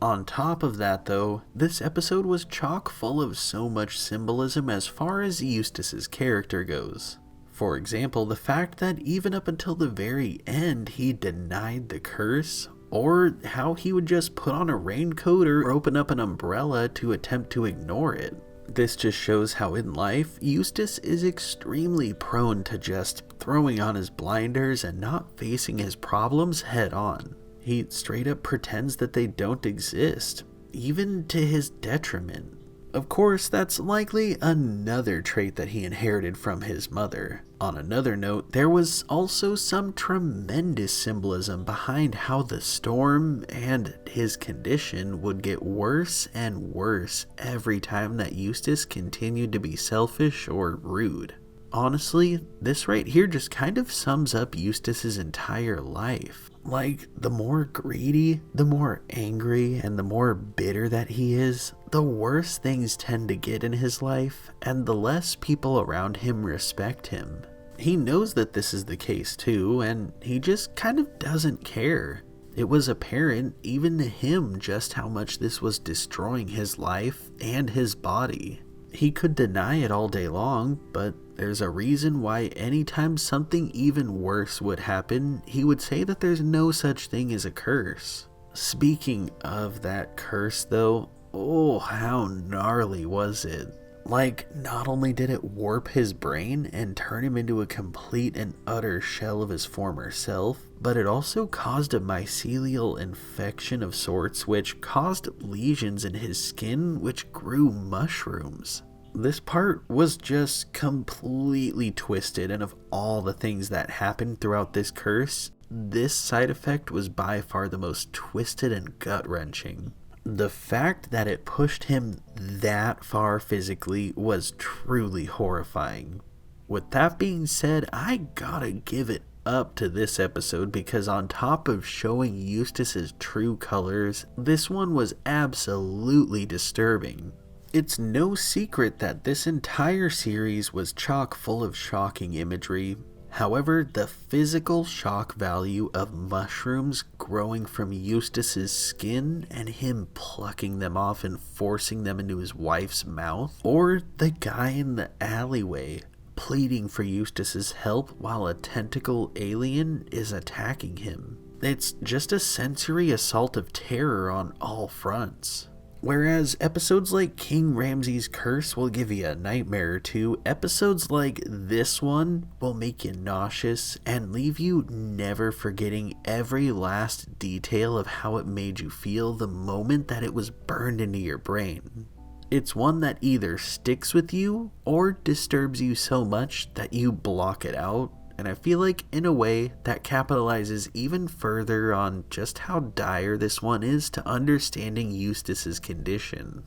On top of that though, this episode was chock full of so much symbolism as far as Eustace's character goes. For example, the fact that even up until the very end he denied the curse, or how he would just put on a raincoat or open up an umbrella to attempt to ignore it. This just shows how in life, Eustace is extremely prone to just throwing on his blinders and not facing his problems head on. He straight up pretends that they don't exist, even to his detriment. Of course, that's likely another trait that he inherited from his mother. On another note, there was also some tremendous symbolism behind how the storm and his condition would get worse and worse every time that Eustace continued to be selfish or rude. Honestly, this right here just kind of sums up Eustace's entire life. Like, the more greedy, the more angry, and the more bitter that he is, the worse things tend to get in his life, and the less people around him respect him. He knows that this is the case too, and he just kind of doesn't care. It was apparent, even to him, just how much this was destroying his life and his body. He could deny it all day long, but there's a reason why anytime something even worse would happen, he would say that there's no such thing as a curse. Speaking of that curse though, oh, how gnarly was it? Like, not only did it warp his brain and turn him into a complete and utter shell of his former self, but it also caused a mycelial infection of sorts which caused lesions in his skin which grew mushrooms. This part was just completely twisted, and of all the things that happened throughout this curse, this side effect was by far the most twisted and gut-wrenching. The fact that it pushed him that far physically was truly horrifying. With that being said, I gotta give it up to this episode because on top of showing Eustace's true colors, this one was absolutely disturbing. It's no secret that this entire series was chock full of shocking imagery. However, the physical shock value of mushrooms growing from Eustace's skin and him plucking them off and forcing them into his wife's mouth, or the guy in the alleyway pleading for Eustace's help while a tentacle alien is attacking him. It's just a sensory assault of terror on all fronts. Whereas episodes like King Ramsay's Curse will give you a nightmare or two, episodes like this one will make you nauseous and leave you never forgetting every last detail of how it made you feel the moment that it was burned into your brain. It's one that either sticks with you or disturbs you so much that you block it out, and I feel like in a way that capitalizes even further on just how dire this one is to understanding Eustace's condition.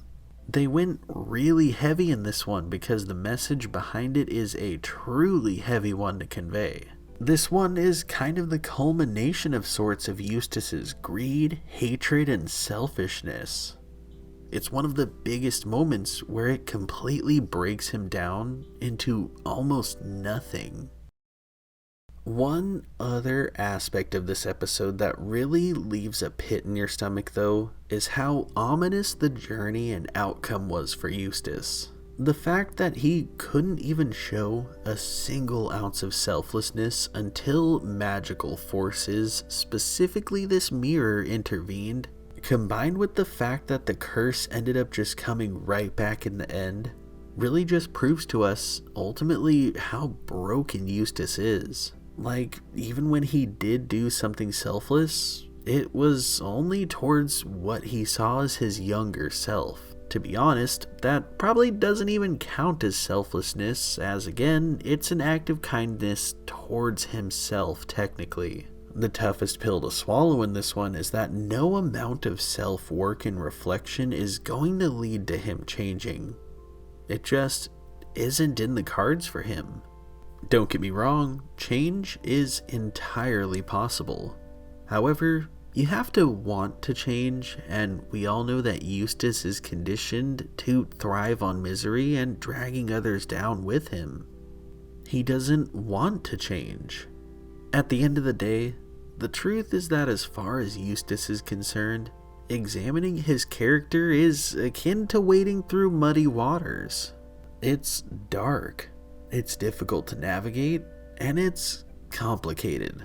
They went really heavy in this one because the message behind it is a truly heavy one to convey. This one is kind of the culmination of sorts of Eustace's greed, hatred, and selfishness. It's one of the biggest moments where it completely breaks him down into almost nothing. One other aspect of this episode that really leaves a pit in your stomach though is how ominous the journey and outcome was for Eustace. The fact that he couldn't even show a single ounce of selflessness until magical forces, specifically this mirror, intervened, combined with the fact that the curse ended up just coming right back in the end, really just proves to us ultimately how broken Eustace is. Like, even when he did do something selfless, it was only towards what he saw as his younger self. To be honest, that probably doesn't even count as selflessness, as again, it's an act of kindness towards himself technically. The toughest pill to swallow in this one is that no amount of self-work and reflection is going to lead to him changing. It just isn't in the cards for him. Don't get me wrong, change is entirely possible. However, you have to want to change, and we all know that Eustace is conditioned to thrive on misery and dragging others down with him. He doesn't want to change. At the end of the day, the truth is that as far as Eustace is concerned, examining his character is akin to wading through muddy waters. It's dark, it's difficult to navigate, and it's complicated.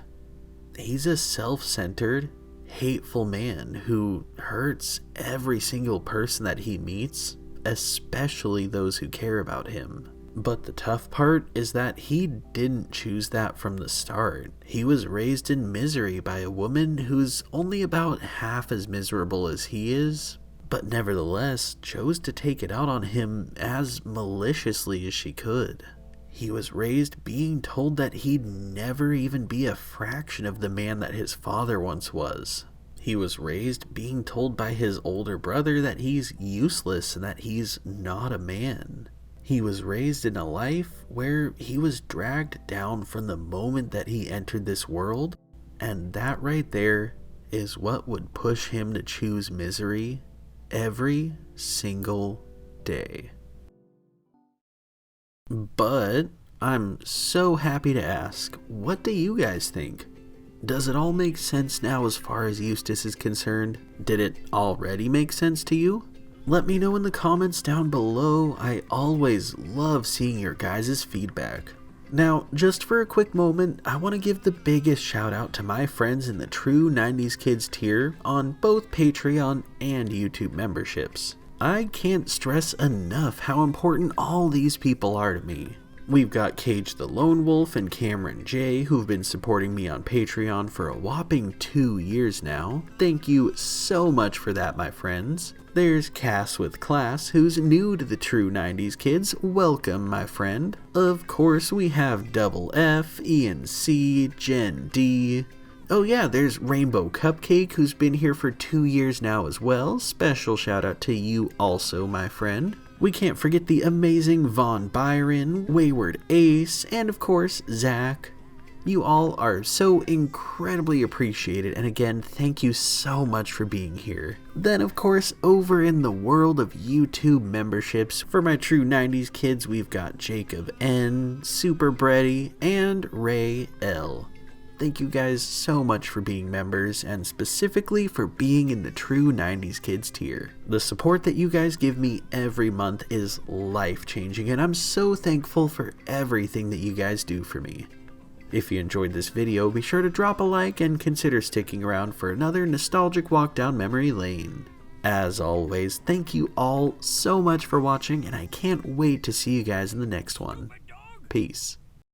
He's a self-centered, hateful man who hurts every single person that he meets, especially those who care about him. But the tough part is that he didn't choose that from the start. He was raised in misery by a woman who's only about half as miserable as he is, but nevertheless chose to take it out on him as maliciously as she could. He was raised being told that he'd never even be a fraction of the man that his father once was. He was raised being told by his older brother that he's useless and that he's not a man. He was raised in a life where he was dragged down from the moment that he entered this world, and that right there is what would push him to choose misery every single day. But I'm so happy to ask, what do you guys think? Does it all make sense now as far as Eustace is concerned? Did it already make sense to you? Let me know in the comments down below. I always love seeing your guys' feedback. Now, just for a quick moment, I want to give the biggest shout out to my friends in the True 90s Kids tier on both Patreon and YouTube memberships. I can't stress enough how important all these people are to me. We've got Cage the Lone Wolf and Cameron J, who've been supporting me on Patreon for a whopping 2 years now. Thank you so much for that, my friends. There's Cass with Class, who's new to the True 90s Kids. Welcome, my friend. Of course, we have Double F, Ian C, Jen D, Oh yeah, there's Rainbow Cupcake, who's been here for 2 years now as well. Special shout out to you also, my friend. We can't forget the amazing Von Byron, Wayward Ace, and of course, Zach. You all are so incredibly appreciated, and again, thank you so much for being here. Then of course, over in the world of YouTube memberships, for my true 90s kids, we've got Jacob N, Super Breddy, and Ray L. Thank you guys so much for being members, and specifically for being in the true 90s kids tier. The support that you guys give me every month is life-changing, and I'm so thankful for everything that you guys do for me. If you enjoyed this video, be sure to drop a like and consider sticking around for another nostalgic walk down memory lane. As always, thank you all so much for watching, and I can't wait to see you guys in the next one. Peace.